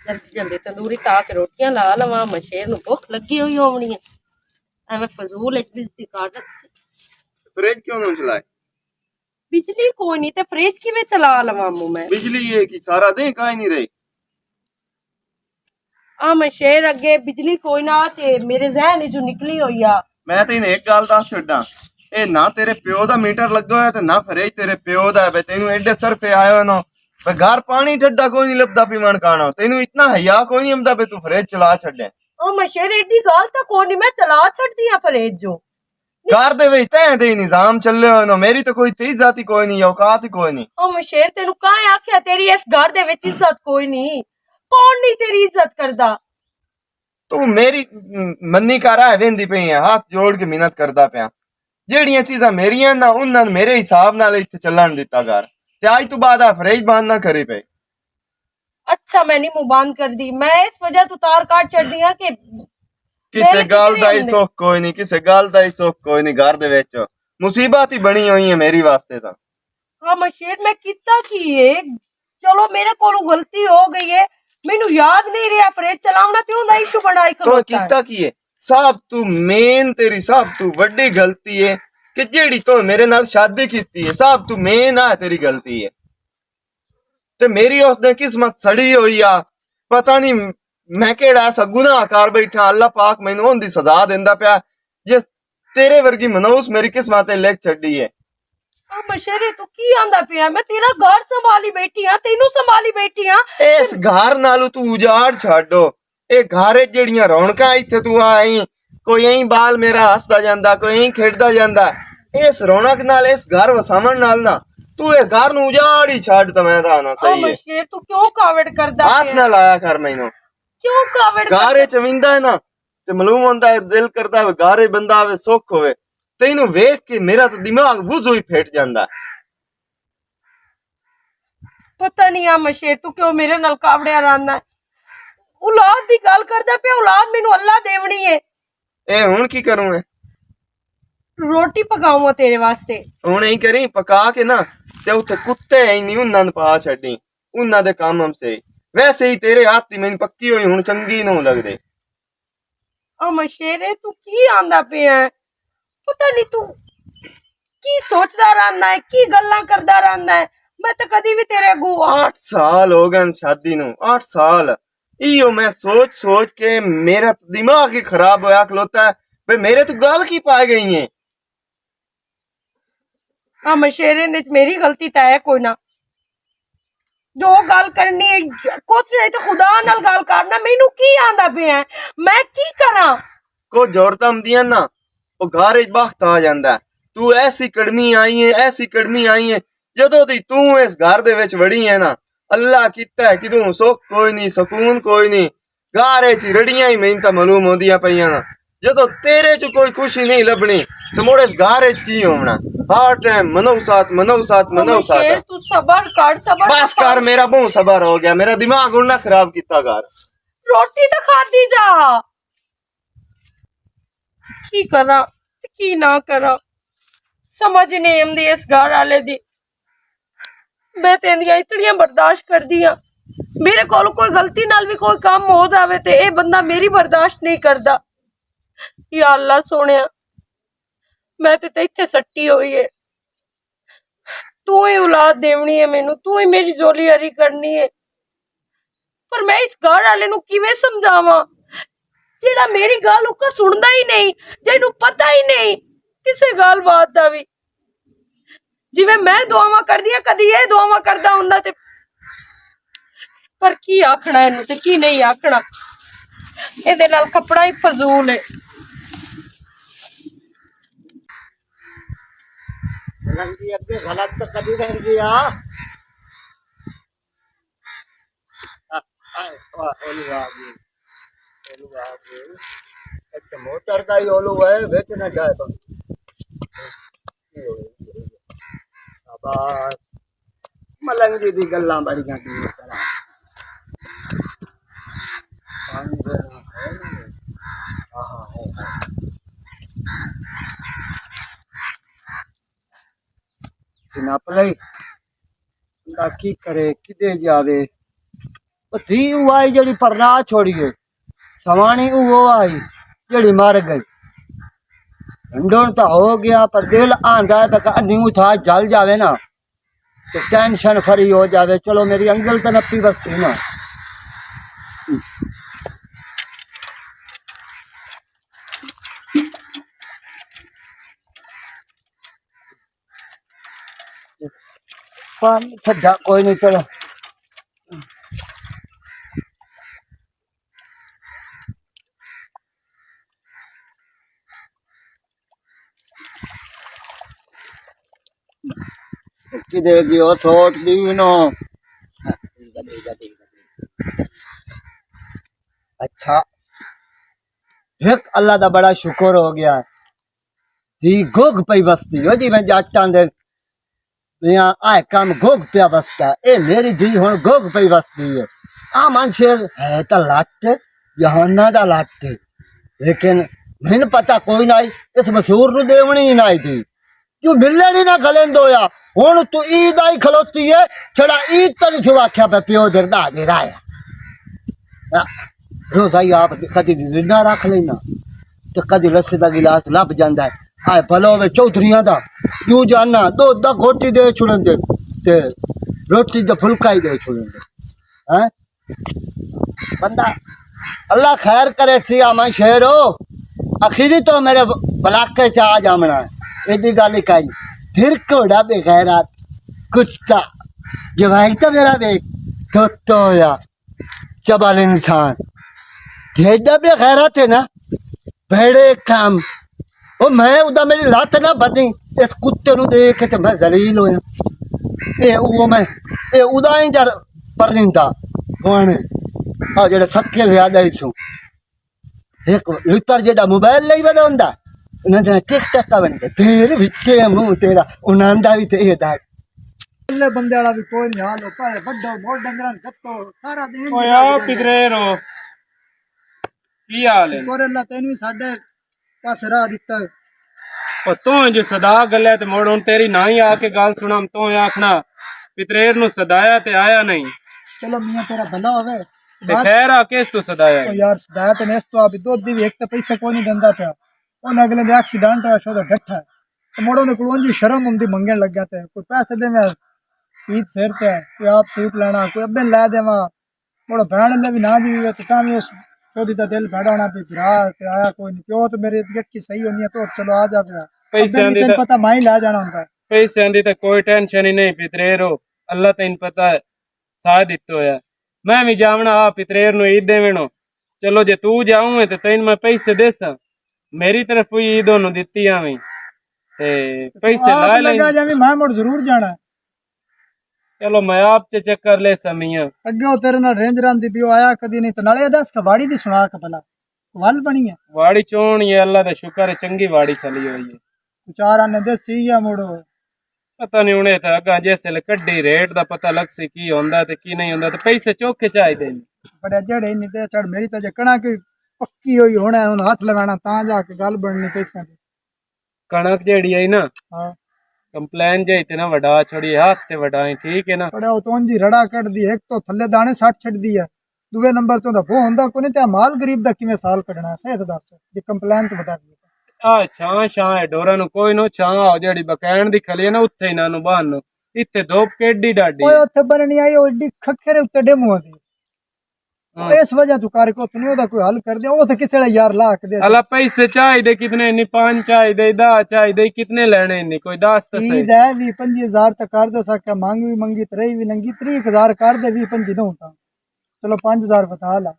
जल्दी जल्दी तंदूरी ताक रोटियां ला लवा मशेर नु भुख लगी हुई होनी है एवं फजूल इस बिजली काट फ्रिज क्यों नहीं चलाए? बिजली कोई नहीं ते फ्रिज किवें चला लवा मैं बिजली है कि सारा दिन काहे नहीं रही? आ मशेर अगे बिजली कोई ना ते मेरे जहन जो निकली हुई आ मैं तेन एक गल दस छड्डा ए ना तेरे प्यो दा मीटर लगा होया ते ना फ्रिज तेरे प्यो दा है तेनू एडे सरफे आए हो ना घर पानी ठड्डा कोई नहीं लभदा पीवन खाना तेनू इतना हया कोई नहीं आंदा तू फ्रिज चला छड्डे ओ मशेर एडी गल तो कोई नहीं मैं चला छड्डी आ फ्रिज जो घर दे विच तैं ते निजाम चले हो ना मेरी तो कोई तेज जाती कोई नहीं औकात ही कोई नहीं ओ मशेर तेनू काहे आख्या तेरी इस घर दे विच इज्जत कोई नहीं कौन नहीं तेरी इज्जत करदा तू मेरी मन्नी कर है वेंदी पई है हाथ जोड़ के मिन्नत करदा पिया जेड़ियां चीज़ां मेरियां ना उन्हां मेरे हिसाब नाल इत्थे चलन दिता घर ते आज तू बाद फ्रिज बंद ना करी पे अच्छा मैंने मुंह बंद कर दी मैं इस वजह तू तार काट छड़ दिया कि किसे गल दा ही सुख कोई नहीं किसे गल दा ही सुख कोई नहीं घर दे विच मुसीबत ही बनी हुई है मेरी वास्ते ता हाँ मशेर मैं कितना की है चलो मेरे को गलती हो गई है मैनू याद नहीं रहा फ्रिज चलावना ते ओंदा इशू बड़ा ही तो कितना की है सब तू मेन तेरी सब तू बड़ी गलती है कि जेड़ी तो मेरे नाल शादी कीती है सब तू मेन आ तेरी गलती है ते मेरी उसने किस्मत सड़ी हुई आ पता नहीं मैं केड़ा ऐसा गुनाहकार बैठा अल्लाह पाक मैनू उंदी सजा देंदा पिया जे तेरे वर्गी मनूस मेरी किस्मत लिख छड़ी है मशेरे तू की आंदा पिया मैं तेरा घर संभाली बैठी हां तेनू संभाली बैठी हां इस घर नालू तू उजाड़ छाडो ए घर जेड़ियां रौनकां इत्थे तू आई कोई यही बाल मेरा हसदा जांदा कोई यही खेडदा जांदा इस रौनक नाल इस घर वसावण नाल ना तू ए घर नु उजाड़ ही छाड़ ता मैं ता ना सही है मशेर तू क्यों कावड़ करदा हाथ ना लाया कर मैनू क्यों कावड़ गारे चविंदा है ना ते मालूम होंदा है दिल करदा है गारे बंदा आवे सुख होवे तेनू वेख के मेरा तो दिमाग वुजो ही फेट जांदा पता नहीं आ मशेर तू क्यों मेरे नाल कावड़िया रांदा औलाद दी गल करदा पे औलाद मेनू अल्लाह देवनी है ए हुन की करूं मैं रोटी पकाऊं तेरे वास्ते हुन ही करी पका के ना ते उथे कुत्ते ही नहीं उन्हां पा छड्डी उन्हां दे काम हमसे वैसे ही तेरे हाथ दी मैनू पक्की होई हुन चंगी नू लगदे आ मशेरे तू की आंदा पिया पता नहीं तू की सोचदा रहंदा है की गल्लां करदा रहंदा है मैं तो कदी भी तेरे अगू 8 साल हो गए शादी नू 8 साल इयो मैं सोच सोच के मेरा दिमाग ही खराब होया खलोता है भाई मेरे तो गल की पाए गई है आ मशेरे ने मेरी गलती तो है कोई ना जो गल करनी है कुछ नहीं तो खुदा नाल गल करना मैनू की आंदा पिया मैं की करा को औरतां हुंदियां ना वो घर च बख्त आ जांदा तू ऐसी कड़मी आई है ऐसी कड़मी आई है जदों दी तू इस घर दे विच वड़ी है ना अल्लाह कीता है कि तू सुख कोई नहीं सुकून कोई नहीं घर च रड़ियां ही मैनू तां मालूम होंदियां पईयां ना जदों तेरे च कोई खुशी नहीं लभनी तो मुड़ इस घर च की होना हर टाइम मनौसात तू सबर कर बस कर मेरा मुंह सबर हो गया मेरा दिमाग उड़ना खराब किता घर रोटी तो खादी जा की करा की ना करा समझ नहीं आंदी इस घर वाले दी मैं तेंदियां इतनियां बर्दाश्त कर दियां मेरे कोल कोई गलती नाल भी कोई काम हो जावे ते ए बंदा मेरी बर्दाश्त नहीं करदा या अल्लाह सोनिया मैं ते इत्थे सट्टी हुई है तू ही औलाद देवनी है मैनू तू ही मेरी जोली हरी करनी है पर मैं इस घर वाले नू किवें समझावां जेड़ा मेरी गल उका सुनदा ही नहीं जेनू पता ही नहीं किसे गल बात दा भी जिवें मैं दुआवां करदी कदी ये दुआवां करदा हुंदा ते पर की आखना इनू ते की नहीं आखना एदे नाल कपड़ा ही फजूल है रंगी अगे गलत तो कभी नहीं किया मोटर का ही ओलू है बेचना जाए तो बस मलंगी दी गल्लां बड़ियां की नप लई की करे किदे जावे थी वो आई जड़ी परना छोड़िए सवानी वो आई जड़ी मर गई ढंडोन तो हो गया पर दिल आंदा है पे न्यू था जल जावे ना तो टेंशन फ्री हो जावे। चलो मेरी अंगल तो नप्पी बस थी ना। पानी ठंडा कोई नहीं चलो। कि देगी वो छोट दी नो। अच्छा एक अल्लाह दा बड़ा शुक्र हो गया दी गोग पई बसती हो जी मैं जाटां दे यहाँ आए काम गोग पिया बसता ए मेरी धी हुण गोग पई बसती है। आ मानशेर है तो लट जहाना दा लट लेकिन मैंने पता कोई ना इस मशहूर नु देवनी ही ना थी जो मिलने ही ना खलेंद होया हुण तू ईद आई खलोती है छड़ा ईद तो नहीं आख्या पे प्यो दरदा दे राया रोज आई आप कदी ना रख लेना तो कदी रस्से का गिलास लभ जाता है आए भलो वे चौधरिया दा यूं जाना दो दा खोटी दे छुड़न दे ते रोटी दा फुलका ही दे छुड़न दे हैं बंदा अल्लाह खैर करे सिया मैं शेर हो आखिरी तो मेरे बलाके च आ जामना एडी गल कही फिर घोड़ा बेगैरात कुत्ता जवाई तो मेरा बेग तो या चबल इंसान जेड़ा बेगैरात है ना भेड़े काम ओ मैं उदा मेरी लात ना बदी इस कुत्ते नु देख के मैं जलील होया ए वो मैं ए उदा ही जर परनिंदा कोने आ जेड़ा थके याद आई छु एक लिटर जेड़ा मोबाइल नहीं बदा हुंदा ना टिकटॉक का बन के तेरे बिचे मुंह तेरा उनांदा भी ते दा ले बंदे वाला भी कोई नहीं हाल होता है बड्डो मोड़ डंगरन गत्तो सारा दिन ओए आओ किधरे रो की हाल है कोरे अल्लाह तैनू भी साडे पास राह दिता है ओ तू जो सदा गले ते मोड़ हुन तेरी ना ही आके गल सुनाम तो आखना पितरेर नु सदाया ते आया नहीं चलो मियां तेरा भला होवे ते खैर आ केस तू सदाया ओ यार सदाया ते नेस तो अभी दो दी एक तो पैसे कोई नहीं दंदा था ओन अगले दे एक्सीडेंट है शो दा डठा तो मोड़ो ने कोई जी शर्म हुंदी मंगन लग गया थे कोई पैसे दे मैं ईद सिर ते कोई आप सूट लेना कोई अबे ला देवा मोड़ो बहन ले भी ना दी तो ता भी उस छोदी दा दिल भड़ाना भी भरा ते आया कोई नहीं क्यों तो मेरी एक की सही होनी है तो चलो आ जा फिर पैसे दी तेन पता माई ला जाना हुंदा पैसे दी ते कोई टेंशन ही नहीं पितरेर हो अल्लाह तेन पता है साथ दित्तो है मैं भी जावना आ पितरेर नु ईद देवनो चलो जे तू जाऊं ते तेन मैं पैसे देसा मेरी तरफ हुई ईद नु दित्ती आवी ते पैसे ला ले लगा जावी मैं मोड़ जरूर जाना चलो मैं आप च चक्कर ले समिया अगे तेरे नाल रेंजरां दी पियो आया कदी नहीं तो नाले दस कबाड़ी दी सुना के भला वल बनी है वाड़ी चोण ये अल्लाह दा शुक्र है चंगी वाड़ी खली हुई है चार आने देसी या मुड़ो पता नहीं उन्हें था अगा जैसे कड्डी रेट दा पता लग सी की होंदा ते की नहीं होंदा ते पैसे चौके चाहिए बड़े जड़े नहीं दे चढ़ मेरी तो जकना की पक्की हुई होना हुन हाथ लगाना ता जाके गल बननी पैसा दी कणक जेड़ी आई ना हां कंप्लेन जे इतना वडा छोड़ी हाथ ते वडाई ठीक है ना बड़े उतों जी रड़ा कट दी एक तो थल्ले दाने 60 छड़ दी है दूसरे नंबर तो वो होंदा कोनी ते माल गरीब दा किवें साल कढना सही तो दस जे कंप्लेन तो बता दी आ छां छां है डोरा नु कोई नो छां हो जेड़ी बकैन दी खली है ना उत्थे ही ना नु बान इत्थे धोप केडी डाडी ओए उत्थे बननी आई ओडी खखरे उत्ते डेमो दी इस वजह तू कर को तू ओदा कोई हल कर दे ओ तो किसे यार लाख दे अला पैसे चाहिए कितने नी 5 चाहिए 10 चाहिए कितने लेने नी कोई 10 तो सही ईद है 20-25,000 तक कर दो सका मांग भी मंगी तरई भी लंगी 30,000 कर दे 20-25 न होता चलो 5,000 बता ला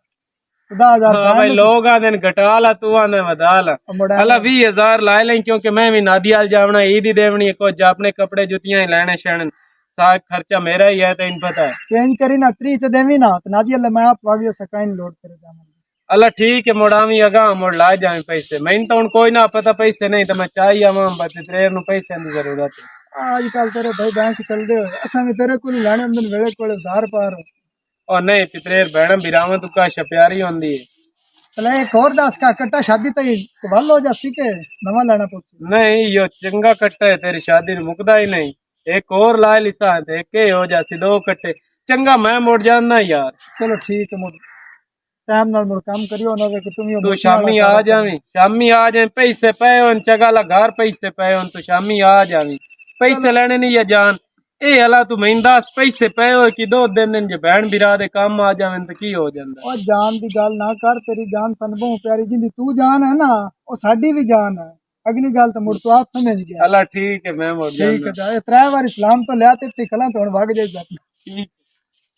10,000 हाँ भाई लोग आदे घटा ला तू आने वधा ला अला 20,000 लाए लें क्योंकि मैं भी नादियाल जावना ईद ही देवनी है कुछ अपने कपड़े जुतियां ही लेने शरण साग खर्चा मेरा ही है तो इन पता है चेंज करी ना 3 च देवी ना तो नादियाल मैं आप वागे सकाइन लोड करे जामा अल्लाह ठीक है मोड़ावी अगा मोड़ ला जाए पैसे मैं तो कोई ना पता पैसे नहीं तो मैं चाहिए मां बते तेरे नु पैसे की जरूरत है आजकल तेरे भाई बैंक चल दे असा भी तेरे को लाने अंदर वेले कोले उधार पार और नहीं पितरेर बहन बिरावन तू का प्यारी होंदी है चले एक और दस का कट्टा शादी तई वल हो जासी के नवा लेना पड़सी नहीं यो चंगा कट्टा है तेरी शादी मुकदा ही नहीं एक और ला लिसा एक हो जासी 2 कट्टे ਚੰਗਾ ਮੈਂ ਮੁੜ ਜਾਂਦਾ ਯਾਰ। ਚਲੋ ਠੀਕ ਹੈ ਮੁੜ ਟਾਈਮ ਨਾਲ ਮੁੜ ਕੰਮ ਕਰਿਓ ਨਾ ਕਿ ਤੁਮ ਤੂੰ ਸ਼ਾਮੀ ਆ ਜਾਵੀਂ, ਸ਼ਾਮੀ ਆ ਜਾਵੇਂ। ਪੈਸੇ ਪਏ ਹੋਣ ਚੰਗਾ ਲਾ ਘਰ ਪੈਸੇ ਪਏ ਹੋਣ ਤੂੰ ਸ਼ਾਮੀ ਆ ਜਾਵੀਂ। ਪੈਸੇ ਲੈਣੇ ਨਹੀਂ ਜਾਨ ਇਹ ਹਲਾ ਤੂੰ ਮੈਨੂੰ ਦੱਸ ਪੈਸੇ ਪਏ ਹੋਏ ਕਿ 2 ਦਿਨ ਜੇ ਭੈਣ ਵੀਰਾ ਦੇ ਕੰਮ ਆ ਜਾਵੇਂ ਤਾਂ ਕੀ ਹੋ ਜਾਂਦਾ। ਉਹ ਜਾਨ ਦੀ ਗੱਲ ਨਾ ਕਰ, ਤੇਰੀ ਜਾਨ ਸਾਨੂੰ ਬਹੁਤ ਪਿਆਰੀ, ਜਿੰਦੀ ਤੂੰ ਜਾਨ ਹੈ ਨਾ ਉਹ ਸਾਡੀ ਵੀ ਜਾਨ ਹੈ। ਅਗਲੀ ਗੱਲ ਤਾਂ ਮੁੜ ਤੂੰ ਆਪ ਸਮਝ ਗਿਆ। ਹਲਾ ਠੀਕ ਹੈ ਮੈਂ ਮੁੜ ਠੀਕ ਹੈ ਜਾਂਦਾ। ਜਾ 3 ਵਾਰ ਇਸਲਾਮ ਤੋਂ ਲਿਆ ਤੇ ਕਲਾਂ ਤੋਂ ਵਗ ਜਾਈ ਜਾ। ਠੀਕ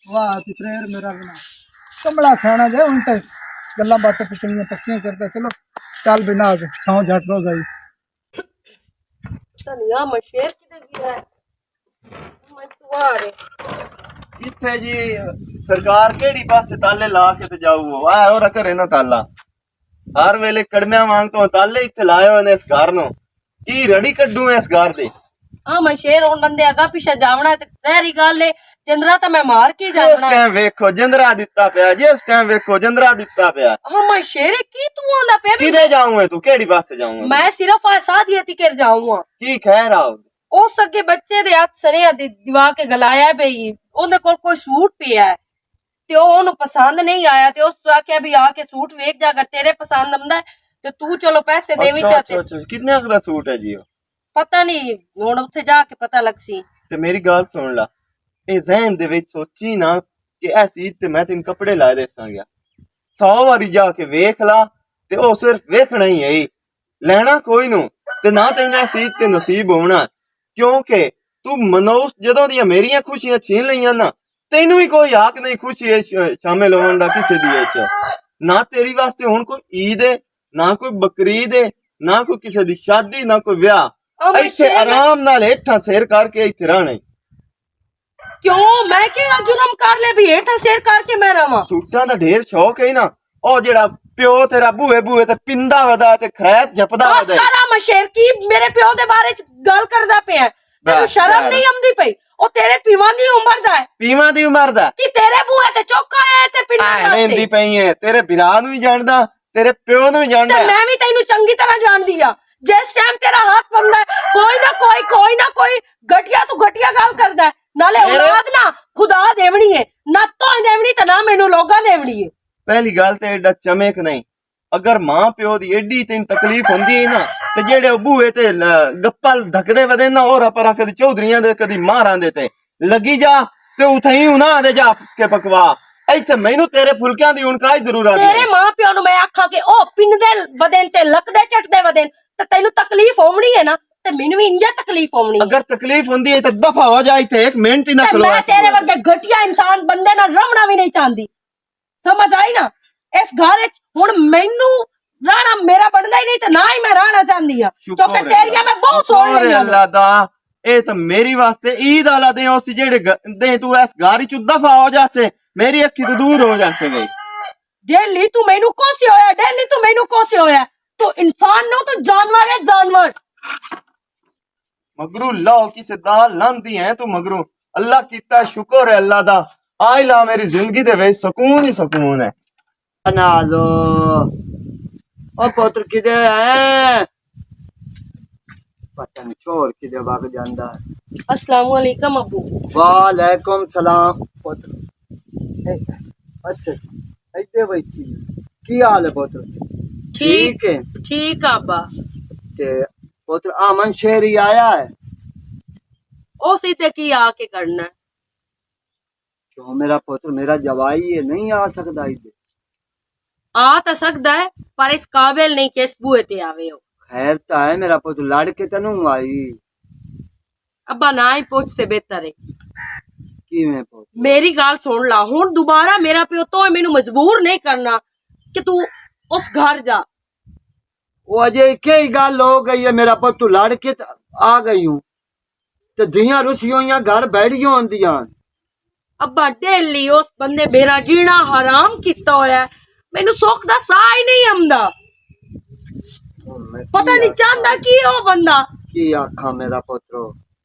ਵਾਹ ਤੇ ਪ੍ਰੇਰ ਮੇਰਾ ਬਣਾ ਕਮਲਾ ਸਿਆਣਾ ਜੇ ਹੁਣ ਤੱਕ ਗੱਲਾਂ ਬਾਤਾਂ ਪਿਛਲੀਆਂ ਪੱਕੀਆਂ ਕਰਦਾ। ਚਲੋ ਚੱਲ ਬਿਨਾ ਸੌ ਜੱਟ ਰੋਜ਼ ਆਈ ਧਨੀਆ ਮਸ਼ੇਰ ਕਿਤੇ ਗਿਆ ਹੈ ਮੈਂ ਤੁਆਰੇ ਕਿੱਥੇ ਜੀ ਸਰਕਾਰ ਕਿਹੜੀ ਪਾਸੇ ਤਾਲੇ ਲਾ ਕੇ ਤੇ ਜਾਊ ਆ ਉਹ ਘਰੇ ਨਾ ਤਾਲਾ ਹਰ ਵੇਲੇ ਕੜਮਿਆਂ ਵਾਂਗ ਤੋਂ ਤਾਲੇ ਇੱਥੇ ਲਾਏ ਹੋਏ ਨੇ ਇਸ ਘਰ ਨੂੰ ਕੀ ਰੜੀ ਕੱਢੂ ਇਸ ਘਰ ਦੇ ਆ ਮਸ਼ੇਰ ਹੁਣ ਬੰਦੇ ਅਗਾ ਪਿਛੇ ਜਾਵਣਾ ਤੇ ਜ਼ਹਿਰੀ ਗੱਲ ਏ ਚੰਦਰਾ ਤਾਂ ਮੈਂ ਮਾਰ ਕੇ ਜਿਸ ਜਾਵਣਾ ਟਾਈਮ ਵੇਖੋ ਜੰਦਰਾ ਦਿੱਤਾ ਪਿਆ ਜਿਸ ਟਾਈਮ ਵੇਖੋ ਜੰਦਰਾ ਦਿੱਤਾ ਪਿਆ ਹਾਂ ਮਸ਼ੇਰ ਕੀ ਤੂੰ ਆਂਦਾ ਪਿਆ ਵੀ ਕਿਦੇ ਜਾਊਂ ਤੂੰ ਕਿਹੜੀ ਪਾਸੇ ਜਾਊਂ ਮੈਂ ਸਿਰਫ ਆ ਸਾਦੀਅਤੀ ਕਰ ਜਾਊਂਗਾ ਕੀ ਖੈਰ ਆ ਉਸ ਅੱਗੇ ਬੱਚੇ ਦੇ ਹੱਥ ਸਰਿਆ ਦਿਵਾ ਕੇ ਗਲਾਇਆ ਬਈ ਉਹਦੇ ਕੋਲ ਕੋਈ ਸੂਟ ਪਿਆ ਹੈ ਤੇ ਉਹ ਉਹਨੂੰ ਪਸੰਦ ਨਹੀਂ ਆਇਆ ਤੇ ਉਸ ਤੋਂ ਆਖਿਆ ਵੀ ਆ ਕੇ ਸੂਟ ਵੇਖ ਜਾ ਅਗਰ ਤੇਰੇ ਪਸੰਦ ਆਉਂਦਾ ਤੇ ਤੂੰ ਚਲੋ ਪੈਸੇ ਦੇਵੀਂ ਚਾਹਤੇ ਕਿੰਨੇ ਦਾ ਸੂਟ ਹੈ ਜੀ ਉਹ ਪਤਾ ਨਹੀਂ ਹੁਣ ਉੱਥੇ ਜਾ ਕੇ ਪਤਾ ਲੱਗਸੀ ਤੇ ਮੇਰੀ ਗੱਲ ਸੁਣ ਲਾ ਇਹ ਜ਼ਹਿਨ ਦੇ ਵਿੱਚ ਸੋਚੀ ਨਾ ਕਿ ਐਸੀ ਤੇ ਮੈਂ ਤੈਨੂੰ ਕੱਪੜੇ ਲਾਏ ਦੇਸਾਂਗਾ 100 ਵਾਰੀ ਜਾ ਕੇ ਵੇਖ ਲਾ ਤੇ ਉਹ ਸਿਰਫ ਵੇਖਣਾ ਹੀ ਹੈ ਲੈਣਾ ਕੋਈ ਨੂੰ ਤੇ ਨਾ ਤੈਨੂੰ ਐਸੀ ਤੇ ਨਸੀਬ ਹੋਣਾ ਕਿਉਂਕਿ ਤੂੰ ਮਨੋਸ ਜਦੋਂ ਦੀਆਂ ਮੇਰੀਆਂ ਖੁਸ਼ੀਆਂ ਛੀਨ ਲਈਆਂ ਨਾ ਤੈਨੂੰ ਹੀ ਕੋਈ ਹੱਕ ਨਹੀਂ ਖੁਸ਼ੀ ਸ਼ਾਮਿਲ ਹੋਣ ਦਾ ਕਿਸੇ ਦੀ ਵਿੱਚ ਨਾ ਤੇਰੀ ਵਾਸਤੇ ਹੁਣ ਕੋਈ ਈਦ ਹੈ ਨਾ ਕੋਈ ਬਕਰੀਦ ਹੈ ਨਾ ਕੋਈ ਕਿਸੇ ਦੀ ਸ਼ਾਦੀ ਨਾ ਕੋਈ ਵਿਆਹ ਇੱਥੇ ਆਰਾਮ ਨਾਲ ਹੇਠਾਂ ਸਿਰ ਕਰਕੇ ਇੱਥੇ ਰਹਿਣਾ ਕਿਉਂ ਮੈਂ ਕਿਹੜਾ ਜੁਰਮ ਕਰ ਲਿਆ ਵੀ ਹੇਠਾਂ ਸਿਰ ਕਰਕੇ ਮੈਂ ਰਵਾਂ ਸੂਟਾਂ ਦਾ ਢੇਰ ਸ਼ੌਕ ਹੈ ਨਾ ਉਹ ਜਿਹੜਾ ਪਿਓ ਤੇਰਾ ਬੂਹੇ ਤੇ ਪਿੰਦਾ ਵਦਾ ਤੇ ਖਰੈਤ ਜਪਦਾ ਬਸ ਵਦਾ ਕਰਾ ਮਸ਼ੇਰ ਕੀ ਮੇਰੇ ਪਿਓ ਦੇ ਬਾਰੇ ਚ ਗੱਲ ਕਰਦਾ ਪਿਆ ਤੈਨੂੰ ਸ਼ਰਮ ਨਹੀਂ ਆਉਂਦੀ ਪਈ ਉਹ ਤੇਰੇ ਪੀਵਾਂ ਦੀ ਉਮਰ ਦਾ ਹੈ ਪੀਵਾਂ ਦੀ ਉਮਰ ਦਾ ਕਿ ਤੇਰੇ ਬੂਹੇ ਤੇ ਚੌਕਾ ਹੈ ਤੇ ਪਿੰਡਾਂ ਲੈਂਦੀ ਪਈ ਹੈ ਤੇਰੇ ਵਿਰਾਹ ਨੂੰ ਵੀ ਜਾਣਦਾ ਤੇਰੇ ਪਿਓ ਨੂੰ ਵੀ ਜਾਣਦਾ ਤੇ ਮੈਂ ਵੀ ਤੈਨੂੰ ਚੰਗੀ ਤਰ੍ਹਾਂ ਜਾਣਦੀ ਆ ਜਿਸ ਟਾਈਮ ਤੇਰਾ ਹੱਥ ਬੰਦਾ ਕੋਈ ਨਾ ਕੋਈ ਘਟਿਆ ਤੂੰ ਘਟਿਆ ਗੱਲ ਕਰਦਾ ਨਾਲੇ ਔਲਾਦ ਨਾ ਖੁਦਾ ਦੇਵਣੀ ਹੈ ਨਾ ਤੋਂ ਦੇਵਣੀ ਤੇ ਨਾ ਮੈਨੂੰ ਲੋਕਾਂ ਦੇਵਣੀ ਹੈ ਪਹਿਲੀ ਗੱਲ ਤੇ ਐਡਾ ਚਮਕ ਨਹੀਂ ਅਗਰ ਮਾਂ ਪਿਓ ਦੀ ਐਡੀ ਤੈਨੂੰ ਤਕਲੀਫ ਹੁੰਦੀ ਹੈ ਨਾ ਤੇ ਜਿਹੜੇ ਬੂਹੇ ਤੇ ਗੱਪਲ ਧੱਕਦੇ ਵਦੇ ਨਾ ਹੋਰ ਪਰਾਂ ਕਦੀ ਚੌਧਰੀਆਂ ਦੇ ਕਦੀ ਮਾਰਾਂ ਦੇ ਤੇ ਲੱਗੀ ਜਾ ਤੇ ਉਥੇ ਹੀ ਉਹਨਾਂ ਦੇ ਜਾ ਕੇ ਪਕਵਾ ਇੱਥੇ ਮੈਨੂੰ ਤੇਰੇ ਫੁਲਕਿਆਂ ਦੀ ਹੁਣ ਕਾਈ ਜ਼ਰੂਰਤ ਹੈ ਤੇਰੇ ਮਾਂ ਪਿਓ ਨੂੰ ਮੈਂ ਆਖਾਂ ਕਿ ਉਹ ਪਿੰਡ ਦੇ ਵਦਨ ਤੇ ਲੱਕਦੇ ਝਟਦੇ ਵਦਨ ਤੇ ਤੈਨੂੰ ਤਕਲੀਫ ਹੋਣੀ ਹੈ ਨਾ ਤੇ ਮੈਨੂੰ ਵੀ ਇੰਜ ਤਕਲੀਫ ਹੋਣੀ ਅਗਰ ਤਕਲੀਫ ਹੁੰਦੀ ਹੈ ਤਾਂ ਦਫਾ ਹੋ ਜਾ ਇੱਥੇ 1 ਮਿੰਟ ਹੀ ਨਾ ਖਲੋ ਮੈਂ ਤੇਰੇ ਵਰਗੇ ਘਟਿਆ ਇਨਸਾਨ ਬੰਦੇ ਨਾਲ ਰਹਿਣਾ ਵੀ ਨਹੀਂ ਚਾਹੁੰਦੀ ਸਮਝ ਆਈ ਨਾ ਇਸ ਘਰ ਵਿੱਚ ਹੁਣ ਮੈਨੂੰ ਰਹਿਣਾ ਮੇਰਾ ਬਣਦਾ ਹੀ ਨਹੀਂ ਤੇ ਨਾ ਹੀ ਮੈਂ ਰਹਿਣਾ ਚਾਹੁੰਦੀ ਆ ਕਿਉਂਕਿ ਤੇਰੀਆਂ ਮੈਂ ਬਹੁਤ ਸੁਣ ਲਈਆਂ ਅੱਲਾ ਦਾ ਇਹ ਤਾਂ ਮੇਰੀ ਵਾਸਤੇ ਈਦ ਆਲਾ ਦੇ ਉਸ ਜਿਹੜੇ ਦੇ ਤੂੰ ਇਸ ਘਰ ਚ ਦਫਾ ਹੋ ਜਾਸੇ ਮੇਰੀ ਅੱਖੀ ਤੋਂ ਦੂਰ ਹੋ ਜਾਸੇ ਗਈ ਡੇਲੀ ਤੂੰ ਮੈਨੂੰ ਕੋਸੇ ਹੋਇਆ ਡੇਲੀ ਤੂੰ ਮੈਨੂੰ ਕੋਸੇ ਹੋਇਆ ਤੂੰ ਇਨਸਾਨ ਨੂੰ ਤੂੰ ਜਾਨਵਰ ਹੈ ਜਾਨਵਰ ਮਗਰੂ ਲਾ ਕਿਸੇ ਦਾ ਲੰਦੀ ਹੈ ਤੂੰ ਮਗਰੂ ਅੱਲਾ ਕੀਤਾ ਸ਼ੁਕਰ ਹੈ ਅੱਲਾ ਦਾ ਆਈ ਲਾ ਮੇਰੀ ਜ਼ਿੰਦਗੀ ਦੇ ਵਿੱਚ ਸਕੂਨ ਹੀ ਸਕੂਨ ਹੈ नाजो ओ पुत्र किधे है पता नहीं छोर किधे भाग जांदा है अस्सलाम वालेकुम अब्बू वालेकुम सलाम पुत्र अच्छा ऐसे बैठी की हाल है पुत्र ठीक है ठीक अब्बा ते पुत्र आमन शेरी आया है उसी ते की आके करना क्यों मेरा पुत्र मेरा जवाई है नहीं आ सकता इधर आ तो सकता है पर इस काबिल नहीं कि इस बूहे ते आवे हो खैर तो है मेरा पुत्र लड़ के तनु आई अब्बा ना ही पूछते बेहतर है की मैं पुत्र मेरी गाल सुन ला हुन दोबारा मेरा प्यो तो मैनू मजबूर नहीं करना कि तू उस घर जा वो अजय के ही गल हो गई है मेरा पुत्र तू लड़ के आ गई हूं ते दियां रुसियों घर बैठियों होंदियां अब्बा डेली उस बंदे मेरा जीना हराम किता होया है मैनू सुख दा साह ही नहीं आंदा पता नहीं चाहता की ओ बंदा की आखा मेरा पुत्र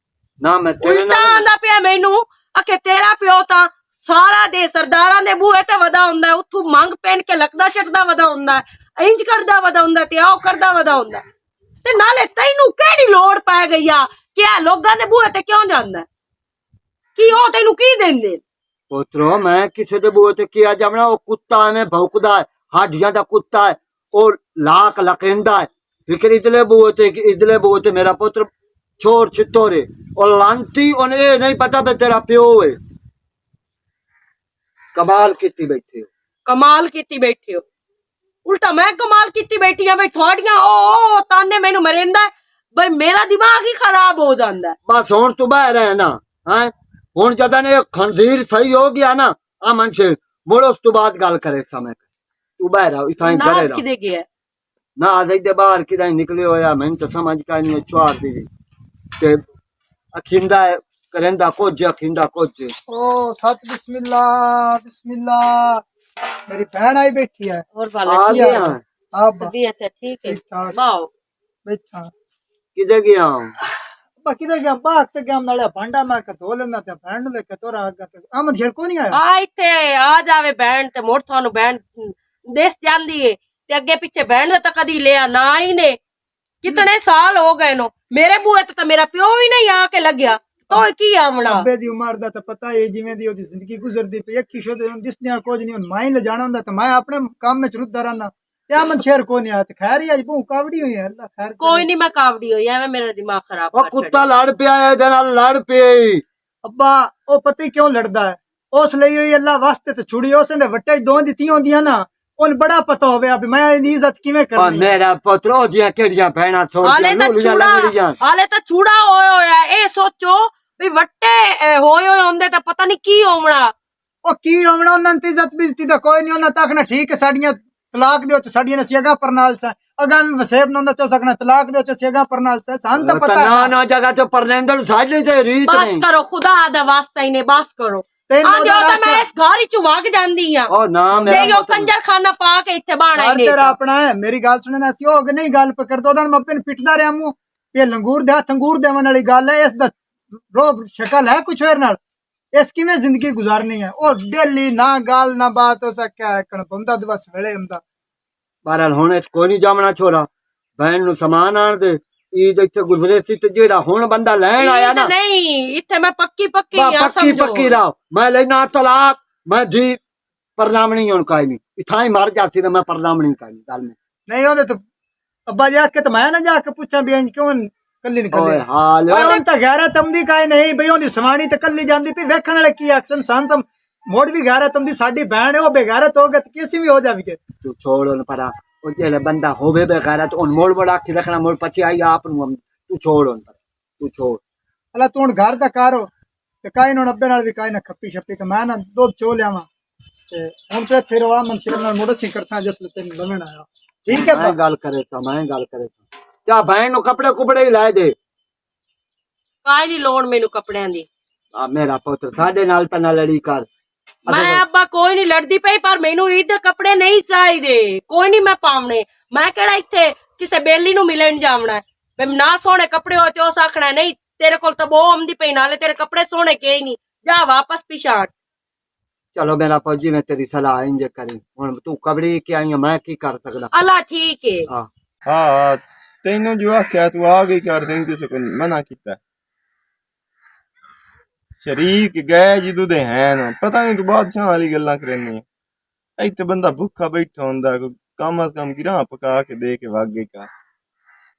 ना मैं तेरे उल्टा आंदा पिया मैनू आके तेरा प्यो ता सारा दे सरदारां दे बूहे ते वदा हुंदा है उथों मंग पहन के लकदा छकदा वदा हुंदा है इंज करदा वदा हुंदा ते आओ करदा वदा हुंदा ते नाले तैनू केड़ी लोड़ पै गई आ कि आ लोगां दे बूहे ते क्यों जांदा की ओ तैनू की देंदे ਪੁੱਤਰੋ ਮੈਂ ਕਿਸੇ ਦੇ ਬੂਹੇ ਤੇ ਕਿਹਾ ਜਾਵਣਾ ਉਹ ਕੁੱਤਾ ਐਵੇਂ ਭੌਂਕਦਾ ਹੈ ਹੱਡੀਆਂ ਦਾ ਕੁੱਤਾ ਹੈ ਉਹ ਲਾਕ ਲਕੇਂਦਾ ਹੈ ਫਿਕਰ ਇਦਲੇ ਬੂਹੇ ਤੇ ਮੇਰਾ ਪੁੱਤਰ ਚੋਰ ਚਿੱਤੋਰੇ ਉਹ ਲਾਂਤੀ ਉਹਨੇ ਇਹ ਨਹੀਂ ਪਤਾ ਵੀ ਤੇਰਾ ਪਿਓ ਹੈ ਕਮਾਲ ਕੀਤੀ ਬੈਠੇ ਹੋ ਕਮਾਲ ਕੀਤੀ ਬੈਠੇ ਹੋ ਉਲਟਾ ਮੈਂ ਕਮਾਲ ਕੀਤੀ ਬੈਠੀ ਆ ਬਈ ਤੁਹਾਡੀਆਂ ਉਹ ਤਾਨੇ ਮੈਨੂੰ ਮਰਿੰਦਾ ਬਈ ਮੇਰਾ ਦਿਮਾਗ ਹੀ ਖਰਾਬ ਹੋ ਜਾਂਦਾ ਹੈ। ਬਸ ਹੁਣ ਤੂੰ ਬਾਹਰ ਹੈ ਨਾ ਹੈ ਹੁਣ ਜਦੋਂ ਨੇ ਖੰਜ਼ੀਰ ਸਹੀ ਹੋ ਗਿਆ ਨਾ ਅਮਨ ਸੇ ਮੁੜ ਉਸ ਤੋਂ ਬਾਅਦ ਗੱਲ ਕਰੇ ਸਮੇਂ ਤੂੰ ਬਾਹਰ ਆ ਇਥਾਂ ਘਰੇ ਨਾਜ਼ ਰਹ ਕਿਦੇ ਗਿਆ ਨਾ ਆਜੇ ਦੇ ਬਾਹਰ ਕਿਦਾਂ ਨਿਕਲੇ ਹੋਇਆ ਮੈਨੂੰ ਤਾਂ ਸਮਝ ਕਾ ਨਹੀਂ ਚੁਆਰ ਦੀ ਤੇ ਅਖਿੰਦਾ ਕਰੰਦਾ ਕੁਝ ਅਖਿੰਦਾ ਕੁਝ ओ सच बिस्मिल्लाह मेरी बहन आई बैठी है और वाला ਆ ਗਿਆ आप दी ऐसे ठीक है ठीक-ठाक। वाओ बैठा ਕਿਦੇ ਗਿਆ बाकी तो गया बाग ते गया नाले भांडा मैं के धो लेना ते बहन नु लेके तोरा आगे ते अहमद शेर को नहीं आया ਆ ਇੱਥੇ ਆ ਜਾਵੇ ਬੈਂਡ ਤੇ ਮੁੜ ਤੁਹਾਨੂੰ ਬੈਂਡ ਦੇਸ ਜਾਂਦੀ ਏ ਤੇ ਅੱਗੇ ਪਿੱਛੇ ਬੈਂਡ ਦਾ ਤਾਂ ਕਦੀ ਲਿਆ ਨਾ ਹੀ ਨੇ ਕਿਤਨੇ ਸਾਲ ਹੋ ਗਏ ਨੋ ਮੇਰੇ ਬੂਏ ਤੇ ਤਾਂ ਮੇਰਾ ਪਿਓ ਵੀ ਨਹੀਂ ਆ ਕੇ ਲੱਗਿਆ ਤੋਏ ਕੀ ਆਵਣਾ अब्बे दी उम्र दा तो पता है जिवें दी ओदी जिंदगी गुजरदी पे एक किशो दे दिसने कुछ नहीं हुन माई ले जाना हुंदा ते मैं अपने काम में चरुदा रहना ते अहमद शेर को नहीं आया ते खैर ही आज भू कावड़ी हुई है अल्लाह खैर करे। ਕੋਈ ਨਹੀਂ ਮੈਂ ਕਾਵੜੀ ਹੋਈ ਐਵੇਂ ਮੇਰਾ ਦਿਮਾਗ ਖਰਾਬ ਉਹ ਕਰ ਕੁੱਤਾ ਲੜ ਪਿਆ ਇਹਦੇ ਨਾਲ ਲੜ ਪਈ अब्बा ओ पति क्यों लड़दा है उस ਲਈ ਹੋਈ अल्लाह वास्ते ते छुड़ी उस ने वट्टे दो दित्ती होंदियां ना उन बड़ा पता होवे अब मैं इदी इज्जत किवें ਔਰ करनी है। ਮੇਰਾ ਪੁੱਤਰ ਉਹਦੀਆਂ ਕਿਹੜੀਆਂ ਭੈਣਾਂ ਛੋੜ ਹਾਲੇ ਕੇ ਤਾਂ ਨੂਲੀਆਂ ਲੰਗੜੀਆਂ ਹਾਲੇ ਤਾਂ ਚੂੜਾ ਹੋਇਆ ਇਹ ਸੋਚੋ ਵੀ ਵੱਟੇ ਹੋਏ ਹੁੰਦੇ ਤਾਂ ਪਤਾ ਨਹੀਂ ਕੀ ਹੋਣਾ ਉਹ ਕੀ ਹੋਣਾ ਉਹਨਾਂ ਦੀ ਇੱਜ਼ਤ ਬੇਇੱਜ਼ਤੀ ਤਾਂ ਕੋਈ ਨਹੀਂ ਉਹਨਾਂ ਤੱਕ ਨਾ ਠੀਕ ਹੈ ਸਾਡੀਆਂ ਤਲਾਕ ਦਿਓ ਤੇ ਸਾਡੀਆਂ ਨਸੀਗਾ ਪਰਨਾਲ ਸ ਅਗਾਂ ਵਸੇਬ ਨੰਦਾ ਚੋ ਸਕਣਾ ਤਲਾਕ ਦਿਓ ਤੇ ਸੀਗਾ ਪਰਨਾਲ ਸ ਸਾਨੂੰ ਤਾਂ ਪਤਾ ਨਾ ਨਾ ਜਗ੍ਹਾ ਤੇ ਪਰਨੇਂਦਰ ਸਾਡੇ ਤੇ ਰੀਤ ਬਸ ਨਹੀਂ ਕਰੋ ਖੁਦਾ ਦਾ ਵਾਸਤਾ ਹੀ ਨੇ ਬਸ ਕਰੋ ਤੈਨੂੰ ਆਂਦੇ ਹੋ ਤਾਂ ਮੈਂ ਇਸ ਘਰ ਵਿੱਚ ਵਗ ਜਾਂਦੀ ਆ ਉਹ ਨਾ ਜੇ ਮੇਰਾ ਉਹ ਕੰਜਰ ਖਾਨਾ ਪਾ ਕੇ ਇੱਥੇ ਬਾਣਾ ਹੀ ਤੇਰਾ ਨਹੀਂ ਆਪਣਾ ਹੈ ਮੇਰੀ ਗੱਲ ਸੁਣਨਾ ਸੀ ਉਹ ਨਹੀਂ ਗੱਲ ਪਕੜਦਾ ਉਹਦਾ ਮੈਂ ਆਪਣੇ ਪਿੱਟਦਾ ਰਿਹਾ ਮੂੰਹ ਇਹ ਲੰਗੂਰ ਦੇ ਹੱਥ ਅੰਗੂਰ ਦੇਵਣ ਵਾਲੀ ਗੱਲ ਹੈ ਇਸ ਦਾ ਰੋਬ ਸ਼ਕਲ ਹੈ ਕੁਛ ਹੋਰ ਨਾਲ ਇਸ ਕਿਵੇਂ ਜ਼ਿੰਦਗੀ ਗੁਜ਼ਾਰਨੀ ਹੈ ਉਹ ਡੇਲੀ ਨਾ ਗੱਲ ਨਾ ਬਾਤ ਹੋ ਸਕਿਆ ਕਣ ਬੰਦਾ ਦਿਵਸ ਵੇਲੇ ਹੁੰਦਾ ਬਹਰਾਲ ਹੁਣ ਇਸ ਕੋਈ ਨਹੀਂ ਜਾਮਣਾ ਛੋਰਾ ਭੈਣ ਨੂੰ ਸਮਾਨ ਆਣ ਦੇ ਈਦ ਇੱਥੇ ਗੁਜ਼ਰੇ ਸੀ ਤੇ ਜਿਹੜਾ ਹੁਣ ਬੰਦਾ ਲੈਣ ਆਇਆ ਨਾ ਨਹੀਂ ਇੱਥੇ ਮੈਂ ਪੱਕੀ ਬਾ ਆ ਪੱਕੀ ਪੱਕੀ ਰਾਹ ਮੈਂ ਲੈਣਾ ਤਲਾਕ ਮੈਂ ਜੀ ਪਰਨਾਮਣੀ ਹੁਣ ਕਾਈ ਨਹੀਂ ਇਥਾਂ ਹੀ ਮਰ ਜਾਤੀ ਨਾ ਮੈਂ ਪਰਨਾਮਣੀ ਕਾਈ ਗੱਲ ਨਹੀਂ ਨਹੀਂ ਉਹਦੇ ਤਾਂ ਅੱਬਾ ਜਾ ਕੇ ਤਾਂ ਮੈਂ ਨਾ ਜਾ ਕੇ ਪੁੱਛਾਂ ਵੀ ਇੰਜ ਕਿਉਂ ਕੱਲੀ ਨਿਕਲ ਓਏ ਹਾਲ ਹੁਣ ਤਾਂ ਗੈਰਤ ਤਮਦੀ ਕਾਇ ਨਹੀਂ ਬਈ ਉਹਦੀ ਸਵਾਣੀ ਤੇ ਕੱਲੀ ਜਾਂਦੀ ਪਈ ਵੇਖਣ ਵਾਲੇ ਕੀ ਆਖਣ ਸਾਨ ਤਾਂ ਮੋੜ ਵੀ ਗੈਰਤ ਤਮਦੀ ਸਾਡੀ ਭੈਣ ਹੈ ਉਹ ਬੇਗੈਰਤ ਹੋ ਗਈ ਤੇ ਕਿਸੇ ਵੀ ਹੋ ਜਾਵੇਗੀ ਤੂੰ ਛੋੜ ਉਹਨ ਪਰਾ ਉਹ ਜਿਹੜਾ ਬੰਦਾ ਹੋਵੇ ਬੇਗੈਰਤ ਉਹਨ ਮੋੜ ਬੜਾ ਕੇ ਰੱਖਣਾ ਮੋੜ ਪਛੇ ਆਈ ਆਪ ਨੂੰ ਤੂੰ ਛੋੜ ਉਹਨ ਪਰਾ ਤੂੰ ਛੋੜ ਅਲਾ ਤੂੰ ਹੁਣ ਘਰ ਦਾ ਕਾਰੋ ਤੇ ਕਾਇ ਨੂੰ ਅੱਬੇ ਨਾਲ ਵੀ ਕਾਇ ਨਾ ਖੱਪੀ ਛੱਪੀ ਤੇ ਮੈਂ ਨਾ ਦੁੱਧ ਚੋ ਲਿਆਵਾਂ ਤੇ ਹੁਣ ਤੇ ਫਿਰ ਵਾ ਮਨਸ਼ੀਰ ਨਾਲ ਮੋੜ ਸੀ ਕਰਸਾਂ ਜਿਸ ਲਈ ਤੈਨੂੰ ਲਵਣ ਆਇਆ ਠੀਕ ਹੈ ਮੈਂ ਗੱਲ ਕਰੇ ਤਾਂ ਕਿਆ ਭੈਣ ਨੂੰ ਕੱਪੜੇ ਕੁਪੜੇ ਹੀ ਲੈ ਦੇ ਕਾਈ ਨਹੀਂ ਲੋੜ ਮੈਨੂੰ ਕੱਪੜਿਆਂ ਦੀ ਆ ਮੇਰਾ ਪੁੱਤਰ ਸਾਡੇ ਨਾਲ ਤਾਂ ਨਾ ਲੜੀ ਕਰ ਮੈਂ ਅੱਬਾ ਕੋਈ ਨਹੀਂ ਲੜਦੀ ਪਈ ਪਰ ਮੈਨੂੰ ਈਦ ਦੇ ਕੱਪੜੇ ਨਹੀਂ ਚਾਹੀਦੇ ਕੋਈ ਨਹੀਂ ਮੈਂ ਪਾਉਣੇ ਮੈਂ ਕਿਹੜਾ ਇੱਥੇ ਕਿਸੇ ਬੇਲੀ ਨੂੰ ਮਿਲਣ ਜਾਵਣਾ ਮੈਂ ਨਾ ਸੋਹਣੇ ਕੱਪੜੇ ਹੋ ਤੇ ਉਸ ਆਖਣਾ ਨਹੀਂ ਤੇਰੇ ਕੋਲ ਤਾਂ ਬਹੁਤ ਆਉਂਦੀ ਪਈ ਨਾਲੇ ਤੇਰੇ ਕੱਪੜੇ ਸੋਹਣੇ ਕੇ ਹੀ ਨਹੀਂ ਜਾ ਵਾਪਸ ਪਿਛਾੜ ਚਲੋ ਮੇਰਾ ਫੌਜੀ ਮੈਂ ਤੇਰੀ ਸਲਾਹ ਇੰਜ ਕਰੀ ਹੁਣ ਤੂੰ ਕਬੜੀ ਕਿ ਆਈ ਮੈਂ ਕੀ ਕਰ ਸਕਦਾ ਅੱਲਾ ਠੀਕ ਹੈ ਹਾਂ ਹਾਂ ਤੈਨੂੰ ਜੋ ਆਖਿਆ ਤੂੰ ਆ ਗਈ ਕਰ ਦੇਂ ਕਿਸੇ ਕੋ ਮਨਾ ਕੀਤਾ ਸ਼ਰੀਕ ਗਏ ਜਦੋਂ ਦੇ ਹਨ ਪਤਾ ਨਹੀਂ ਤੂੰ ਬਾਦਸ਼ਾਹ ਵਾਲੀ ਗੱਲਾਂ ਕਰਨੀ ਇੱਥੇ ਬੰਦਾ ਭੁੱਖਾ ਬੈਠਾ ਹੁੰਦਾ ਕੋਈ ਕੰਮ ਅਸ ਕੰਮ ਗਿਰਾ ਪਕਾ ਕੇ ਦੇ ਕੇ ਵਾਗੇ ਕਾ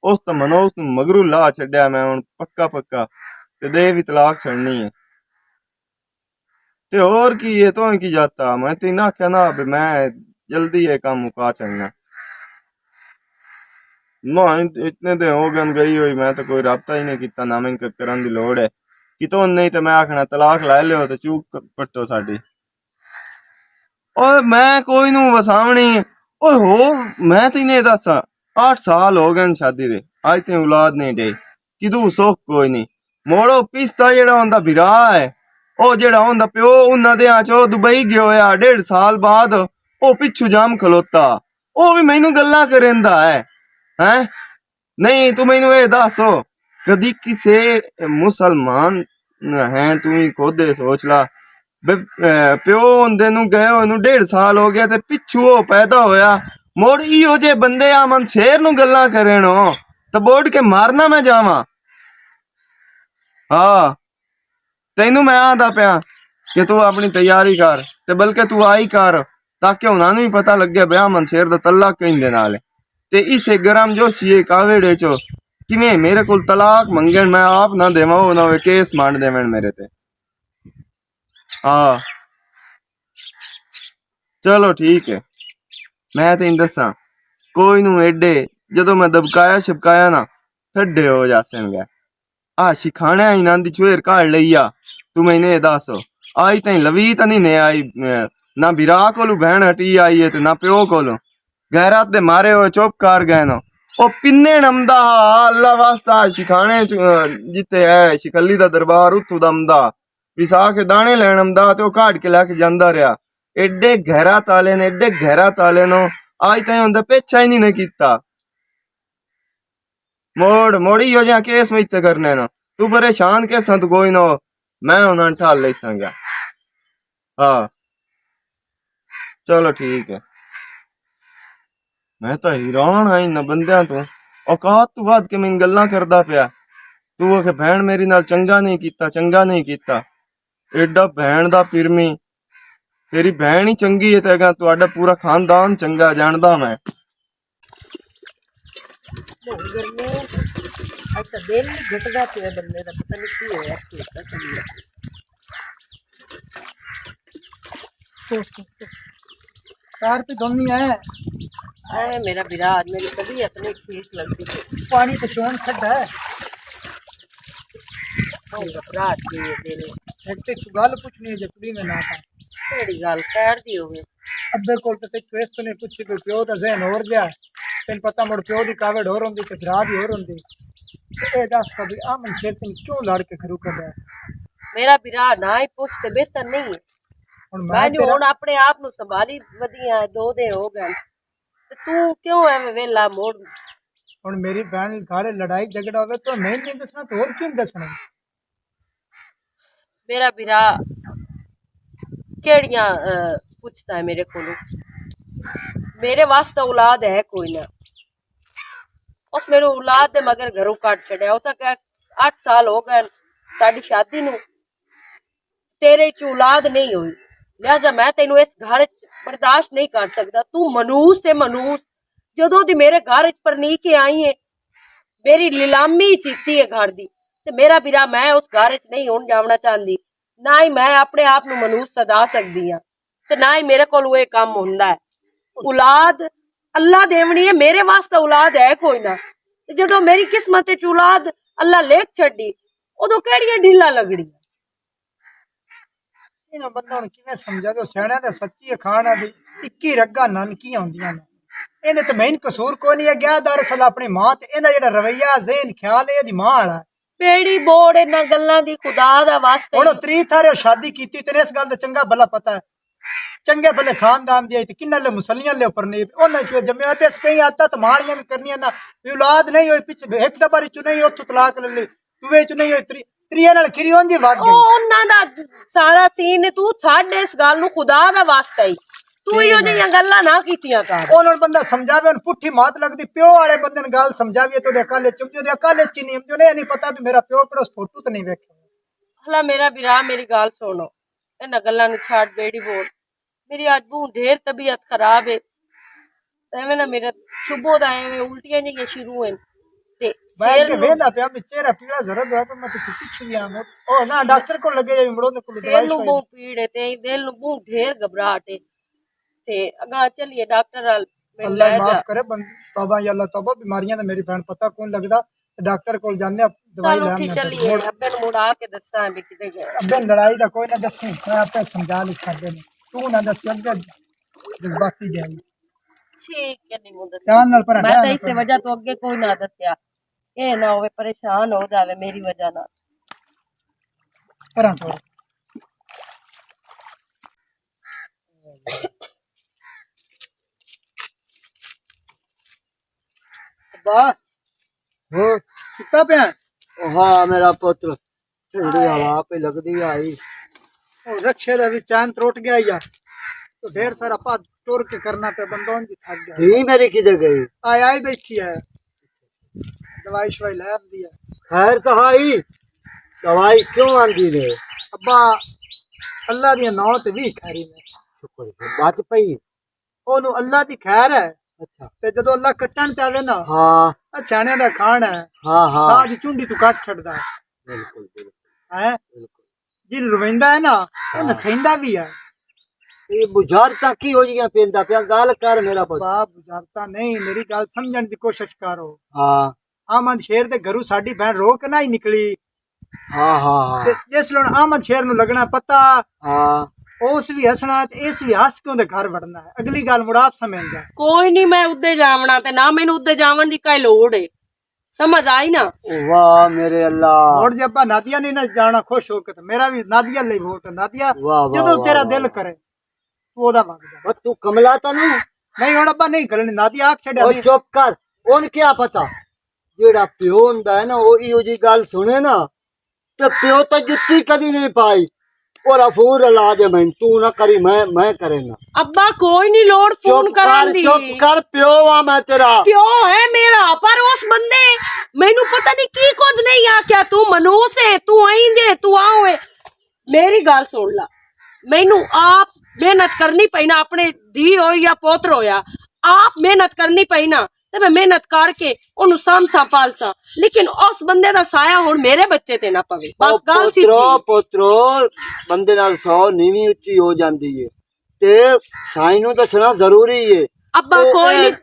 ਉਸ ਤਾਂ ਮਨੋ ਉਸ ਨੂੰ ਮਗਰੂ ਲਾ ਛੱਡਿਆ ਮੈਂ ਹੁਣ ਪੱਕਾ ਤੇ ਦੇ ਵੀ ਤਲਾਕ ਛੱਡਣੀ ਹੈ ਤੇ ਹੋਰ ਕੀ ਹੈ ਤੂੰ ਕੀ ਜਾਤਾ ਮੈਂ ਤੈਨੂੰ ਆਖਿਆ ਨਾ ਵੀ ਮੈਂ ਜਲਦੀ ਇਹ ਕੰਮ ਮੁਕਾ ਛੱਡਣਾ ਨਾ ਇਤਨੇ ਤੇ ਹੋ ਗਈ ਹੋਈ ਮੈਂ ਤਾਂ ਕੋਈ ਰਾਬਤਾ ਹੀ ਨਹੀਂ ਕੀਤਾ ਨਾ ਮੈਨੂੰ ਕਰਨ ਦੀ ਲੋੜ ਹੈ ਕਿਤੋਂ ਨਹੀਂ ਤੇ ਮੈਂ ਆਖਣਾ ਤਲਾਕ ਲੈ ਲਿਓ ਤੇ ਚੂਕ ਪੱਟੋ ਸਾਡੀ ਓਏ ਮੈਂ ਕੋਈ ਨੂੰ ਵਸਾਵਣੀ ਓਏ ਹੋ ਮੈਂ ਤੈਨੂੰ ਦੱਸ 8 ਸਾਲ ਹੋ ਗਏ ਸ਼ਾਦੀ ਦੇ ਅੱਜ ਤੇ ਔਲਾਦ ਨਹੀਂ ਡੇ ਕਿਦੂ ਸੁੱਖ ਕੋਈ ਨਹੀਂ ਮੋੜੋ ਪਿਸਤਾ ਜਿਹੜਾ ਹੁੰਦਾ ਵਿਰਾ ਹੈ ਉਹ ਜਿਹੜਾ ਹੁੰਦਾ ਪਿਓ ਉਹਨਾਂ ਦੇ ਚੋਂ ਦੁਬਈ ਗਿਆ ਹੋਇਆ 1.5 ਸਾਲ ਬਾਅਦ ਉਹ ਪਿੱਛੂ ਜਾਮ ਖਲੋਤਾ ਉਹ ਵੀ ਮੈਨੂੰ ਗੱਲਾਂ ਕਰੇਂਦਾ ਹੈ ਨਹੀਂ ਤੂੰ ਮੈਨੂੰ ਇਹ ਦੱਸੋ ਕਦੀ ਕਿਸੇ ਮੁਸਲਮਾਨ ਹੈ ਤੂੰ ਹੀ ਖੁਦ ਸੋਚ ਲਾ ਪਿਓ ਹੁੰਦੇ ਨੂੰ ਗਏ ਉਹਨੂੰ 1.5 ਸਾਲ ਹੋ ਗਿਆ ਤੇ ਪਿੱਛੂ ਉਹ ਪੈਦਾ ਹੋਇਆ ਮੋੜ ਇਹੋ ਜੇ ਬੰਦੇ ਆ ਮਨ ਸ਼ੇਰ ਨੂੰ ਗੱਲਾਂ ਕਰੇਣੋ ਤਾਂ ਬੋੜ ਕੇ ਮਾਰਨਾ ਮੈਂ ਜਾਵਾਂ ਹਾਂ ਤੈਨੂੰ ਮੈਂ ਆਂਦਾ ਪਿਆ ਕਿ ਤੂੰ ਆਪਣੀ ਤਿਆਰੀ ਕਰ ਤੇ ਬਲਕਿ ਤੂੰ ਆਈ ਕਰ ਤਾਂ ਕਿ ਉਹਨਾਂ ਨੂੰ ਵੀ ਪਤਾ ਲੱਗੇ ਬਿਆ ਮਨਸ਼ੇਰ ਦਾ ਤਲਾਕ ਕਹਿੰਦੇ ਨਾਲ ਤੇ ਇਸੇ ਗਰਮ ਜੋਸ਼ੀਏ ਕਾਵੇੜੇ ਚੋ ਕਿਵੇਂ ਮੇਰੇ ਕੋਲ ਤਲਾਕ ਮੰਗਣ ਮੈਂ ਆਪ ਨਾ ਦੇਵਾਂ ਉਹ ਨਾ ਹੋਵੇ ਕੇਸ ਮੰਨ ਦੇਵਣ ਮੇਰੇ ਤੇ। ਹਾਂ ਚਲੋ ਠੀਕ ਹੈ। ਮੈਂ ਤੈਨੂੰ ਦੱਸਾਂ ਕੋਈ ਨੂੰ ਐਡੇ ਜਦੋਂ ਮੈਂ ਦਬਕਾਇਆ ਛਪਕਾਇਆ ਨਾ ਠੱਡੇ ਹੋ ਜਾਸਣਗੇ। ਆ ਸ਼ਿਖਾਣਿਆ ਇਹਨਾਂ ਦੀ ਚੁੇਰ ਕਾੜ ਲਈਆ ਤੂੰ ਮੈਨੇ ਇਹ ਦੱਸ ਆਈ ਤੈਂ ਲਵੀ ਤਾਂ ਨਹੀਂ ਨੇ ਆਈ ਨਾ ਬਿਰਾ ਕੋਲੋਂ ਭੈਣ ਹਟੀ ਆਈ ਹੈ ਤੇ ਨਾ ਪਿਓ ਕੋਲੋਂ ਗੈਰਾਤ ਦੇ ਮਾਰੇ ਹੋਏ ਚੁੱਪ ਕਰ ਗਏ ਨਾ ਉਹ ਪਿੰਨੇ ਨਮਦਾ ਅੱਲਾ ਵਾਸਤਾ ਸ਼ਿਖਾਣੇ ਜਿੱਤੇ ਹੈ ਸ਼ਿਕਲੀ ਦਾ ਦਰਬਾਰ ਉੱਥੋਂ ਦਾ ਅਮਦਾ ਵਿਸਾ ਕੇ ਦਾਣੇ ਲੈਣ ਅਮਦਾ ਤੇ ਉਹ ਕਾੜ ਕੇ ਲੈ ਕੇ ਜਾਂਦਾ ਰਿਹਾ। ਐਡੇ ਗਹਿਰਾ ਤਾਲੇ ਨੇ ਐਡੇ ਗਹਿਰਾ ਤਾਲੇ ਨੂੰ ਅੱਜ ਤਾਈਂ ਹੁੰਦਾ ਪਿੱਛਾ ਹੀ ਨਹੀਂ ਕੀਤਾ। ਮੋੜੀ ਹੋ ਜਾ ਕੇਸ ਵਿੱਚ ਤੇ ਕਰਨੇ ਨਾ ਤੂੰ ਪਰੇਸ਼ਾਨ ਕੇ ਸੰਤ ਕੋਈ ਨਾ ਮੈਂ ਉਹਨਾਂ ਨੂੰ ਠਾਲ ਲਈ ਸੰਗਾ। ਹਾਂ ਚਲੋ ਠੀਕ ਹੈ। ਮੈਂ ਤਾਂ ਹੈਰਾਨ ਆਈ ਨਾ ਬੰਦਿਆਂ ਤੋਂ ਔਕਾਤ ਤੋਂ ਵੱਧ ਕੇ ਮੈਨੂੰ ਗੱਲਾਂ ਕਰਦਾ ਪਿਆ। ਤੂੰ ਆਖੇ ਭੈਣ ਮੇਰੀ ਨਾਲ ਚੰਗਾ ਨਹੀਂ ਕੀਤਾ ਐਡਾ ਭੈਣ ਦਾ ਫਿਰਮੀ ਤੇਰੀ ਭੈਣ ਹੀ ਚੰਗੀ ਹੈ ਤੇ ਅਗਾ ਤੁਹਾਡਾ ਪੂਰਾ ਖਾਨਦਾਨ ਚੰਗਾ ਜਾਣਦਾ ਮੈਂ। ਗਰਮੀ ਅੱਜ ਤਾਂ ਦਿਲ ਨਹੀਂ ਘਟਦਾ ਪਿਆ ਬੰਦੇ ਦਾ ਪਤਾ ਨਹੀਂ ਕੀ ਹੋਇਆ ਕੀ ਚੱਲੀ कार पे धोनी है ਐ ਮੇਰਾ ਵਿਰਾਜ ਮੇਰੀ ਤਬੀਅਤ ਨਹੀਂ ਠੀਕ ਲੱਗਦੀ पानी तो चोन खड्डा है ਮੇਰਾ ਵਿਰਾਜ ਕੀ ਦਿਲ एक तो तू गल पूछनी है जकड़ी में ना था ਕਿਹੜੀ ਗੱਲ ਕਹਿਰ ਦੀ ਹੋਵੇ अब्बे कोल तो क्वेस तो नहीं पूछी कोई प्यो दा ज़हन और गया तेन पता मुड़ प्यो दी कावड़ और होंदी ते भरा दी और होंदी ए दस कभी आमन शेर तेन क्यों लड़ के खरू कर रहा है ਮੇਰਾ ਵਿਰਾ ਨਾ ਹੀ ਪੁੱਛ ਤੇ ਬਿਹਤਰ ਨਹੀਂ ਹੈ। हुन ਮੈਂ मैं ਜੋ तेरा ਹੁਣ ਆਪਣੇ ਆਪ ਨੂੰ ਸੰਭਾਲੀ ਵਧੀਆ 2 ਦੇ ਹੋ ਗਏ ਤੇ ਤੂੰ ਕਿਉਂ ਐਵੇਂ ਵੇਲਾ ਮੋੜ हुन मेरी बहन घाड़े लड़ाई झगड़ा होवे तो मैं नहीं दसना तो और क्यों दसना ਮੇਰਾ ਵਿਰਾ ਕਿਹੜੀਆਂ ਪੁੱਛਦਾ ਹੈ ਮੇਰੇ ਕੋਲੋਂ ਮੇਰੇ ਵਾਸਤੇ ਔਲਾਦ ਹੈ ਕੋਈ ਨਾ ਉਸ ਮੇਰੇ ਔਲਾਦ ਦੇ ਮਗਰ ਘਰੋਂ ਕੱਢ ਛੜਿਆ ਉਹ ਤਾਂ 8 ਸਾਲ ਹੋ ਗਏ ਸਾਡੀ ਸ਼ਾਦੀ ਨੂੰ ਤੇਰੇ ਚ ਔਲਾਦ ਨਹੀਂ ਹੋਈ ਲਿਹਾਜ਼ਾ ਮੈਂ ਤੈਨੂੰ ਇਸ ਘਰ ਚ ਬਰਦਾਸ਼ਤ ਨਹੀਂ ਕਰ ਸਕਦਾ। ਤੂੰ ਮਨੂਸ ਤੇ ਮਨੂਸ ਜਦੋਂ ਦੀ ਮੇਰੇ ਘਰ ਚ ਪਰਨੀ ਕੇ ਆਈ ਹੈ ਮੇਰੀ ਲਿਲਾਮੀ ਚੀਤੀ ਹੈ ਘਰ ਦੀ ਤੇ ਮੇਰਾ ਵੀਰਾ ਮੈਂ ਉਸ ਘਰ ਚ ਨਹੀਂ ਹੁਣ ਜਾਵਣਾ ਚਾਹੁੰਦੀ ਨਾ ਹੀ ਮੈਂ ਆਪਣੇ ਆਪ ਨੂੰ ਮਨੂਸ ਸਦਾ ਸਕਦੀ ਹਾਂ ਤੇ ਨਾ ਹੀ ਮੇਰੇ ਕੋਲ ਇਹ ਕੰਮ ਹੁੰਦਾ ਹੈ। ਔਲਾਦ ਅੱਲਾ ਦੇਵਣੀ ਹੈ ਮੇਰੇ ਵਾਸਤੇ ਔਲਾਦ ਹੈ ਕੋਈ ਨਾ ਤੇ ਜਦੋਂ ਮੇਰੀ ਕਿਸਮਤ ਚ ਔਲਾਦ ਅੱਲਾ ਲੇਖ ਛੱਡੀ ਉਦੋਂ ਕਿਹੜੀਆਂ ਢੀਲਾ ਲੱਗਣੀ इन्हों बंदा हुन किवें समझावे सियाणा ते सच्ची खाना दी 21 रग्गा नानकियां होंदियां ने इहदे ते मैन कसूर कोई नहीं है गया दरअसल अपनी मां ते इहदा जेड़ा रवैया ज़हन ख्याल है इहदी मां वाला पेड़ी बोड़ इन्हां गल्लां दी खुदा दा वास्ते हुन त्री थारे शादी कीती ते इस गल दा चंगा भला पता है चंगे भले खानदान दी ते किन्ना ले मुसलियां ले उपर नहीं उन्हां चो जम्मिया ते कई आता ते माड़ियां भी करनियां ना औलाद नहीं होई पिछ एक डबरी चो नहीं ओथों तलाक ले ली दुवे चो नहीं होई त्रिया नाल खिरी होंदी भाग गई ਉਹਨਾਂ ਦਾ ਸਾਰਾ ਸੀਨ ਤੂੰ ਛੱਡ ਇਸ ਗੱਲ ਨੂੰ ਖੁਦਾ ਦਾ ਵਾਸਤਾ ਹੀ ਤੂੰ ਇਹੋ ਜਿਹੀਆਂ ਗੱਲਾਂ ਨਾ ਕੀਤੀਆਂ ਕਰ ਉਹਨਾਂ ਬੰਦਾ ਸਮਝਾਵੇ ਉਹਨੂੰ ਪੁੱਠੀ ਮਾਤ ਲੱਗਦੀ ਪਿਓ ਵਾਲੇ ਬੰਦੇ ਨੂੰ ਗੱਲ ਸਮਝਾਵੀਏ ਤੇ ਉਹਦੇ ਅਕਾਲੇ ਚੁੰਮਦੀ ਉਹਦੇ ਅਕਾਲੇ ਚ ਨਹੀਂ ਜੋ ਨਹੀਂ ਪਤਾ ਵੀ ਮੇਰਾ ਪਿਓ ਕਿਹੜਾ ਫੋਟੋ ਤੇ ਨਹੀਂ ਵੇਖਿਆ ਹਲਾ ਮੇਰਾ ਵੀਰਾ ਮੇਰੀ ਗੱਲ ਸੁਣੋ ਇਹਨਾਂ ਗੱਲਾਂ ਨੂੰ ਛੱਡ ਬੇੜੀ ਬੋਲ ਮੇਰੀ ਅੱਜ ਬਹੁਤ ਢੇਰ ਤਬੀਅਤ ਖਰਾਬ ਹੈ ਐਵੇਂ ਨਾ ਮੇਰਾ ਸੁਬਹ ਦਾ ਐਵੇਂ ਉਲਟੀਆਂ ਜਿਹੀਆਂ ਸ਼ੁਰੂ ਹੋਣ ਤੇ बैठ के वेंदा पे मैं चेहरा पीला जरूर है पर मैं तो कुछ भी आ ओ ना डॉक्टर को लगे जाई मुड़ो ने को ਸਿਰ ਨੂੰ ਬਹੁਤ ਪੀੜ ਹੈ ਤੇ ਦਿਲ ਨੂੰ ਬਹੁਤ ਢੇਰ ਘਬਰਾਹਟ ਹੈ ਤੇ ਅਗਾ ਚੱਲੀਏ ਡਾਕਟਰ ਨਾਲ अल्लाह माफ करे तौबा या अल्लाह तौबा बीमारियां दा मेरी बहन पता कौन लगदा डॉक्टर को जाने दवाई चलो ले ठीक चलिए अब्बे ਨੂੰ ਮੁੜਾ ਕੇ ਦੱਸਾਂ ਵੀ ਕਿਤੇ ਗਏ अबे लड़ाई दा कोई ना दसी मैं आपे समझा नहीं सकदे तू ना दस अगे जज्बाती जाई ठीक है नहीं मुझे ध्यान नाल पर मैं तो इससे वजह तो अगे कोई ना दसिया ये ना होवे परेशान हो जावे मेरी वजह ना परा छोड़ बा हो सुता पे हाँ मेरा पुत्र ठंडी हवा पे लगदी आई ओ रक्षे दा भी चैन त्रोट गया या तो ढेर सारा पा टोर के करना पे बंदों जी थक गया धी मेरी किधर गई आई आई बैठी है दवाई शवाई ले आंदी है खैर तो आई दवाई क्यों आंदी ने अब्बा ਅੱਲਾ ਦੀਆਂ ਨੌ ਤੇ ਵੀ ਖੈਰੀ ਨੇ ਸ਼ੁਕਰ ਬਾਤ ਪਈ ਉਹਨੂੰ ਅੱਲਾ ਦੀ ਖੈਰ ਹੈ ਅੱਛਾ ਤੇ ਜਦੋਂ ਅੱਲਾ ਕੱਟਣ ਤੇ ਆਵੇ ਨਾ ਹਾਂ ਆ ਸਿਆਣਿਆਂ ਦਾ ਖਾਣਾ ਹੈ ਹਾਂ ਹਾਂ ਸਾਹ ਦੀ ਚੁੰਡੀ ਤੋਂ ਕੱਟ ਛੱਡਦਾ ਹੈ ਬਿਲਕੁਲ ਬਿਲਕੁਲ ਹੈ ਜਿਹਨੂੰ ਰਵਿੰਦਾ ਹੈ ਨਾ ਉਹ ਨਸੈਂਦਾ ਵੀ ਹੈ ਇਹ ਬੁਝਾਰਤਾਂ ਕੀ ਹੋ ਜੀਆਂ ਪੈਂਦਾ ਪਿਆ ਗੱਲ ਕਰ ਮੇਰਾ ਪੁੱਤ ਬਾਪ ਗੁਜ਼ਾਰਤਾ ਨਹੀਂ ਮੇਰੀ ਗੱਲ ਸਮਝਣ ਦੀ ਕੋਸ਼ਿਸ਼ ਕਰੋ ਹਾਂ ਆਮਦ ਸ਼ੇਰ ਦੇ ਘਰੋਂ ਸਾਡੀ ਭੈਣ ਰੋ ਕੇ ਨਾ ਹੀ ਨਿਕਲੀ ਹਾਂ ਹਾਂ ਤੇ ਜਿਸ ਲੋਣ ਆਮਦ ਸ਼ੇਰ ਨੂੰ ਲੱਗਣਾ ਪਤਾ ਹਾਂ ਉਸ ਵੀ ਹੱਸਣਾ ਤੇ ਇਸ ਵੀ ਹੱਸ ਕੇ ਉਹਦੇ ਘਰ ਵੜਨਾ ਹੈ ਅਗਲੀ ਗੱਲ ਮੁੜ ਆਪ ਸਮਝਦਾ ਕੋਈ ਨਹੀਂ ਮੈਂ ਉੱਦੇ ਜਾਵਣਾ ਤੇ ਨਾ ਮੈਨੂੰ ਉੱਦੇ ਜਾਵਣ ਦੀ ਕਾਈ ਲੋੜ ਏ ਸਮਝ ਆਈ ਨਾ ਵਾਹ ਮੇਰੇ ਅੱਲਾ ਹੋਰ ਜੇ ਆਪਾਂ ਨਾਦੀਆ ਨਹੀਂ ਨਾ ਜਾਣਾ ਖੁਸ਼ ਹੋ ਕੇ ਤੇ ਮੇਰਾ ਵੀ ਨਾਦੀਆ ਲਈ ਵੋਟ ਹੈ ਨਾਦੀਆ ਵਾਹ, ਵਾਹ, ਜਦੋਂ ਵਾਹ, ਤੇਰਾ ਵਾਹ, ਦਿਲ ਕਰੇ ਤੂੰ ਉਹਦਾ ਮੰਗ ਜਾ ਉਹ ਤੂੰ ਕਮਲਾ ਤਾਂ ਨਹੀਂ ਨਹੀਂ ਹੁਣ ਆਪਾਂ ਨਹੀਂ ਕਰਨੀ ਨਾਦੀਆ ਆਖ ਛੱਡਿਆ ਉਹ ਨਹੀਂ। ਚੁੱਪ ਕਰ ਉਹਨ ਕੀ ਪਤਾ ਜਿਹੜਾ ਪਿਓ ਹੁੰਦਾ ਹੈ ਨਾ ਉਹ ਇਹੋ ਜੀ ਗੱਲ ਸੁਣੇ ਨਾ ਤੇ ਪਿਓ ਤਾਂ ਜੁੱਤੀ ਕਦੀ ਨਹੀਂ ਪਾਈ ਉਹ ਫੋਨ ਲਾ ਦੇ ਮੈਂ ਤੂੰ ਨਾ ਕਰੀ ਮੈਂ ਕਰੇ ਨਾ ਅੱਬਾ ਕੋਈ ਨਹੀਂ ਲੋੜ ਫੋਨ ਕਰਨ ਦੀ ਚੁੱਪ ਕਰ ਪਿਓ ਆ ਮੈਂ ਤੇਰਾ ਪਿਓ ਹੈ ਮੇਰਾ ਪਰ ਉਸ ਬੰਦੇ ਮੈਨੂੰ ਪਤਾ ਨਹੀਂ ਕੀ ਕੁਝ ਨਹੀਂ ਆਖਿਆ ਤੂੰ ਮਨੂਸ ਹੈ ਤੂੰ ਆਈਂਦੇ ਤੂੰ ਆਓਏ ਮੇਰੀ ਗੱਲ ਸੁਣ ਲਾ ਮੈਨੂੰ ਆਪ ਮਿਹਨਤ ਕਰਨੀ ਪਈ ਨਾ ਆਪਣੇ ਧੀ ਹੋਈ ਜਾਂ ਪੋਤਰ ਹੋਇਆ ਆਪ ਮਿਹਨਤ ਕਰਨੀ ਪਈ ਨਾ ਤੇ ਮੈਂ ਮਿਹਨਤ ਕਰਕੇ ਉਹਨੂੰ ਸਾਂਭਾਂ ਪਾਲਸਾਂ ਲੇਕਿਨ ਉਸ ਬੰਦੇ ਦਾ ਸਾਇਆ ਹੁਣ ਮੇਰੇ ਬੱਚੇ ਤੇ ਨਾ ਪਵੇ ਬਸ ਗੱਲ ਸੀ ਪੁੱਤਰੋ ਬੰਦੇ ਨਾਲ 100 ਨੀਵੀਂ ਉੱਚੀ ਹੋ ਜਾਂਦੀ ਏ ਤੇ ਸਾਈਂ ਨੂੰ ਦੱਸਣਾ ਜ਼ਰੂਰੀ ਏ ਅੱਬਾ ਕੋਈ ਨਹੀਂ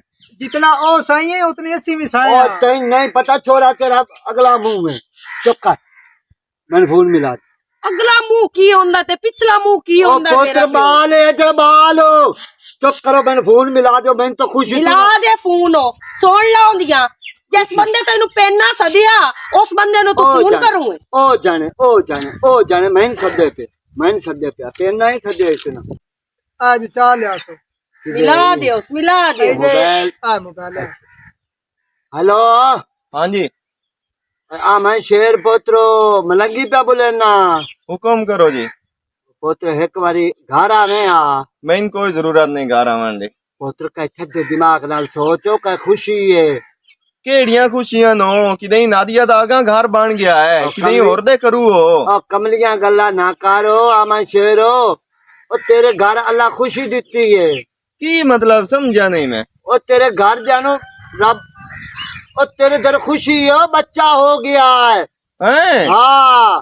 जितना ओ साई है उतने अस्सी भी साई और तैन नहीं पता छोरा तेरा अगला मुंह में चुप कर मैंने फोन मिला अगला मुंह की होंदा ते पिछला मुंह की होंदा पुत्र बाल है जबाल हो चुप करो मैंने फोन मिला दो मैंने तो खुश मिला दे फोन हो सुन ला होंदियां जिस बंदे तेनू पेना सदिया उस बंदे नु तू फोन करूं ओ जाने मैंने सदे पे पेना ही सदे इतना आज चाल आसो मिला दे मोबाइल आ मोबाइल है हेलो हाँ जी आ मैं शेर पुत्रो मलंगी पे बोले ना हुक्म करो जी पुत्र एक बारी घर आवे आ मैंने कोई जरूरत नहीं घर आवन दी पुत्र का ठग दिमाग नाल सोचो का खुशी है केड़ियां खुशियां नो किदे नादिया दा आगा घर बन गया है किदे होर दे करू हो ओ कमलियां गल्ला ना करो आ मैं शेरो ओ तेरे घर अल्लाह खुशी देती है की मतलब समझा नहीं मैं ओ तेरे घर जानो रब ओ तेरे घर खुशी है बच्चा हो गया है हैं हाँ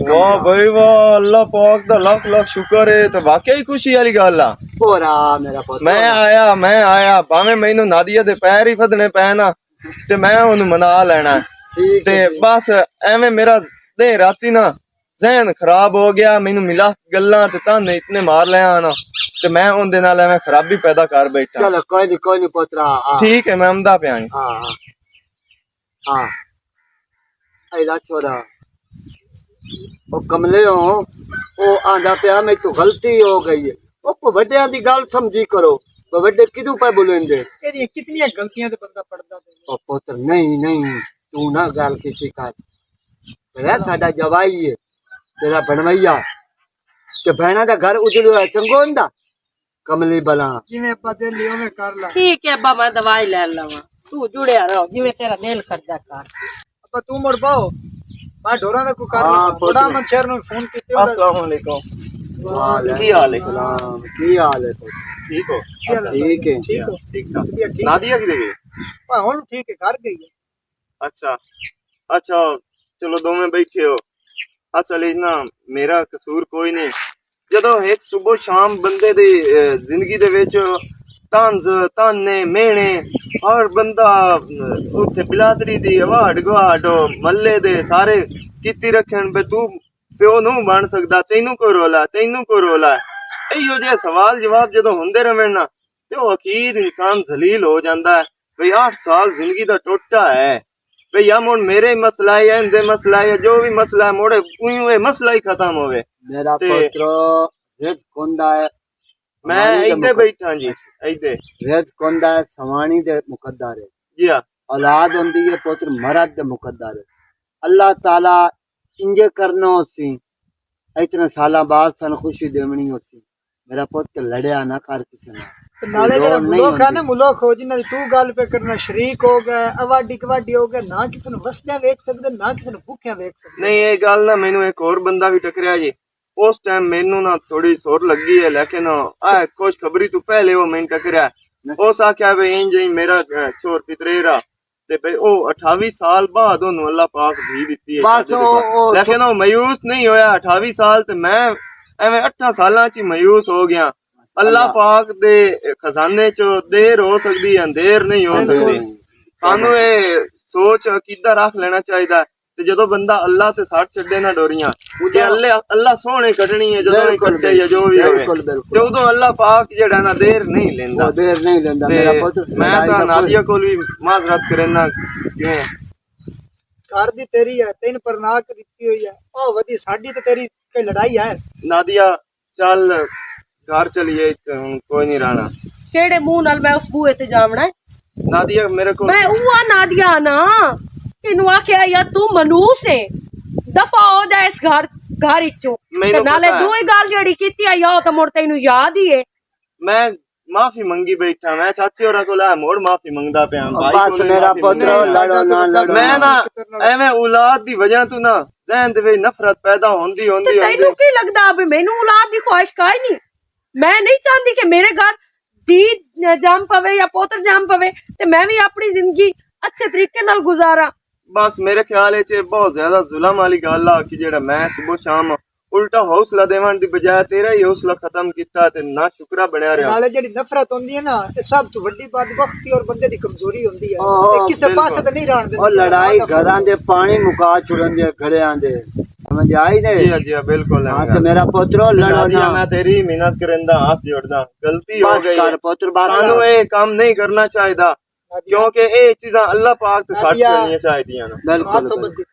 वाह भाई वाह अल्लाह पाक दा लाख लाख शुक्र है तो वाकई खुशी वाली गल आ पूरा मेरा पुत्र मैं आया भावे मैनू नादिया दे पैर ही फदने पै ना ते मैं ओनू मना लेना ठीक ते है बस एवें मेरा दे राती ना जहन खराब हो गया मैनू मिला गल्लां ते ताने इतने मार लिया ना ते मैं उनदे नाल एवें खराबी पैदा कर बैठा चलो कोई नहीं पुत्रा हाँ ठीक है मैं आमदा पिया हाँ हाँ ऐला छोरा ओ कमले हो ओ आंदा पिया मैं तो गलती हो गई है ओ को वड्डियां दी गल समझी करो वो वड्डे किदू पे बोलेंदे तेरी कितनी गलतियां ते बंदा पड़दा ओ पुत्र नहीं तू ना गल की कर तेरा साडा जवाई है तेरा बनवैया ते भैणा दा घर उजड़ो है चंगो हुंदा कमली बला जिवें अपा दिल लियो में कर ला ठीक है अब्बा मैं दवाई ले लवा तू जुड़िया रहो जिवें तेरा दिल करदा कर अपा तू मुड़ पाओ मैं ढोरा दा को कर ला हाँ, बड़ा मन शहर नु फोन कीते अस्सलाम वालेकुम की हाल है सलाम की हाल है पुत्र ठीक हो ठीक है ठीक हो ठीक ठाक ठीक नादिया की गई है हुन ठीक है घर गई है अच्छा अच्छा चलो दो में बैठे हो असल ना मेरा कसूर कोई नहीं ਜਦੋਂ ਇੱਕ ਸਵੇਰ ਸ਼ਾਮ ਬੰਦੇ ਦੀ ਜ਼ਿੰਦਗੀ ਦੇ ਵਿੱਚ ਤਾਂਜ਼ ਤਾਨੇ ਮੇਣੇ ਹਰ ਬੰਦਾ ਉੱਥੇ ਬਿਲਾਦਰੀ ਦੀ ਆਵਾਜ਼ ਗਵਾੜ ਮੱਲੇ ਦੇ ਸਾਰੇ ਕੀਤੀ ਰੱਖਣ ਬੇ ਤੂੰ ਪਿਓ ਨੂੰ ਬਣ ਸਕਦਾ ਤੈਨੂੰ ਕੋਈ ਰੋਲਾ ਇਹੋ ਜਿਹੇ ਸਵਾਲ ਜਵਾਬ ਜਦੋਂ ਹੁੰਦੇ ਰਹਿਣ ਨਾ ਤੇ ਉਹ ਅਖੀਰ ਇਨਸਾਨ ਜ਼ਲੀਲ ਹੋ ਜਾਂਦਾ ਹੈ ਬਈ 8 ਸਾਲ ਜ਼ਿੰਦਗੀ ਦਾ ਟੋਟਾ ਹੈ ਬਈ ਆ ਮੁੜ ਮੇਰੇ ਮਸਲਾ ਹੈ ਇਹਦੇ ਮਸਲਾ ਹੈ ਜੋ ਵੀ ਮਸਲਾ ਹੈ ਮੋੜੇ ਕੋਈ ਇਹ ਮਸਲਾ ਹੀ ਖਤਮ ਹੋਵੇ मेरा पुत्र रेत कोंदा है मैं इधर बैठा जी इधर रेत कोंदा है सवानी दे मुकद्दर है जी हाँ औलाद होंदी है पुत्र मरद दे मुकद्दर है अल्लाह ताला इंजे करना होसी इतने साल बाद सन खुशी देवनी होसी मेरा पुत्र लड़या ना कर किसी ने ਤੇ ਨਾਲੇ ਜਿਹੜਾ ਮੁਲਕ ਹੈ ਨਾ ਮੁਲਕ ਹੋ ਜਿੰਨਾਂ ਦੀ ਤੂੰ ਗੱਲ ਪੇ ਕਰਨਾ ਸ਼ਰੀਕ ਹੋ ਗਏ ਅਵਾਡੀ ਕਵਾਡੀ ਹੋ ਗਏ ਨਾ ਕਿਸੇ ਨੂੰ ਵਸਦਿਆਂ ਵੇਖ ਸਕਦੇ ਨਾ ਕਿਸੇ ਨੂੰ ਭੁੱਖਿਆਂ ਵੇਖ ਸਕਦੇ नहीं ये गल ना मैनू एक और बंदा भी टकरिया जी उस टाइम मैनू ना थोड़ी सोर लगी है, लेकिन खुश खबरी तू पहले वो मैंने टकरिया उस आख्या भाई इंज ही मेरा छोर पितरेरा ते भाई ओ 28 साल बाद ओनू अल्लाह पाक धी दित्ती है बस ओ लेकिन वो मायूस नहीं होया 28 साल ते मैं एवें 8 सालां च ही मायूस हो गया। अल्लाह पाक दे खजाने चो देर हो सकदी है, अंधेर नहीं हो सकदी। सानू ये सोच अकीदा रख लेना चाहिए ते जदों बंदा अल्लाह ते साथ छड्डे ना डोरियां जे अल्लाह सोहणे कटनी है जदों ही कटे या जो भी होवे बिल्कुल बिल्कुल ते उदों अल्लाह पाक जेड़ा ना देर नहीं लेंदा। वो देर नहीं लेंदा ते मेरा पुत्र मैं तां नादिया कोल भी माजरत करना कि घर दी तेरी है तेन परनाक दित्ती हुई है ओ वदी साडी ते तेरी कोई लड़ाई है। नादिया चल घर चलिए, कोई नहीं रहना। केड़े मुंह नाल मैं उस बूए ते जावना है? नादिया मेरे को मैं उआ नादिया ना तेनू आख्या यार तू मनूस है, दफा हो जा इस घर इचों मैनू ते नाले पता है। दूई गल जेड़ी कीती आई ओ ते मुड़ तैनू याद ही है। मैं माफी मंगी बैठा, मैं चाची होरा कोल मोड़ माफी मंगदा पिया भाई बस कोल मेरा माफी पुत्र मंगदा। लड़ो ना लड़ो मैं ना एवें औलाद दी वजह तू ना ज़हन दे विच नफरत पैदा होंदी ते होंदी तैनू की लगदा भी मैनू औलाद दी ख्वाहिश काई नहीं? मैं नहीं चाहती कि मेरे घर धी जम पवे या पोतर जम पवे ते मैं भी अपनी जिंदगी अच्छे तरीके नाल गुजारा। बस मेरे ख्याल च बहुत ज्यादा जुल्म वाली गल आ कि जेड़ा मैं सुबह शाम उल्टा हौसला देवन दी बजाय तेरा ही हौसला खत्म कीता ते ना शुक्रा बनया रहा। नाले जेड़ी नफरत होंदी है ना ये सब तो बड़ी बदबख्ती और बंदे दी कमजोरी होंदी है ओहो, ते किसे पासे ते नहीं रहन और दिंदी। लड़ाई घरां दे पानी मुका छुड़न दे घड़ियां दे समझ आई ने। जी हाँ बिल्कुल हाँ तो मेरा पुत्र लड़ो नादिया ना मैं तेरी मिन्नत करिंदा हाथ जोड़दा, गलती हो बस गई कर है। पुत्र बस सानू ये काम नहीं करना चाहिए क्योंकि ये चीज़ां अल्लाह पाक ते साथ नादिया, करनी चाहिए ना। बिल्कुल हाथों बिल्कुल। बंदी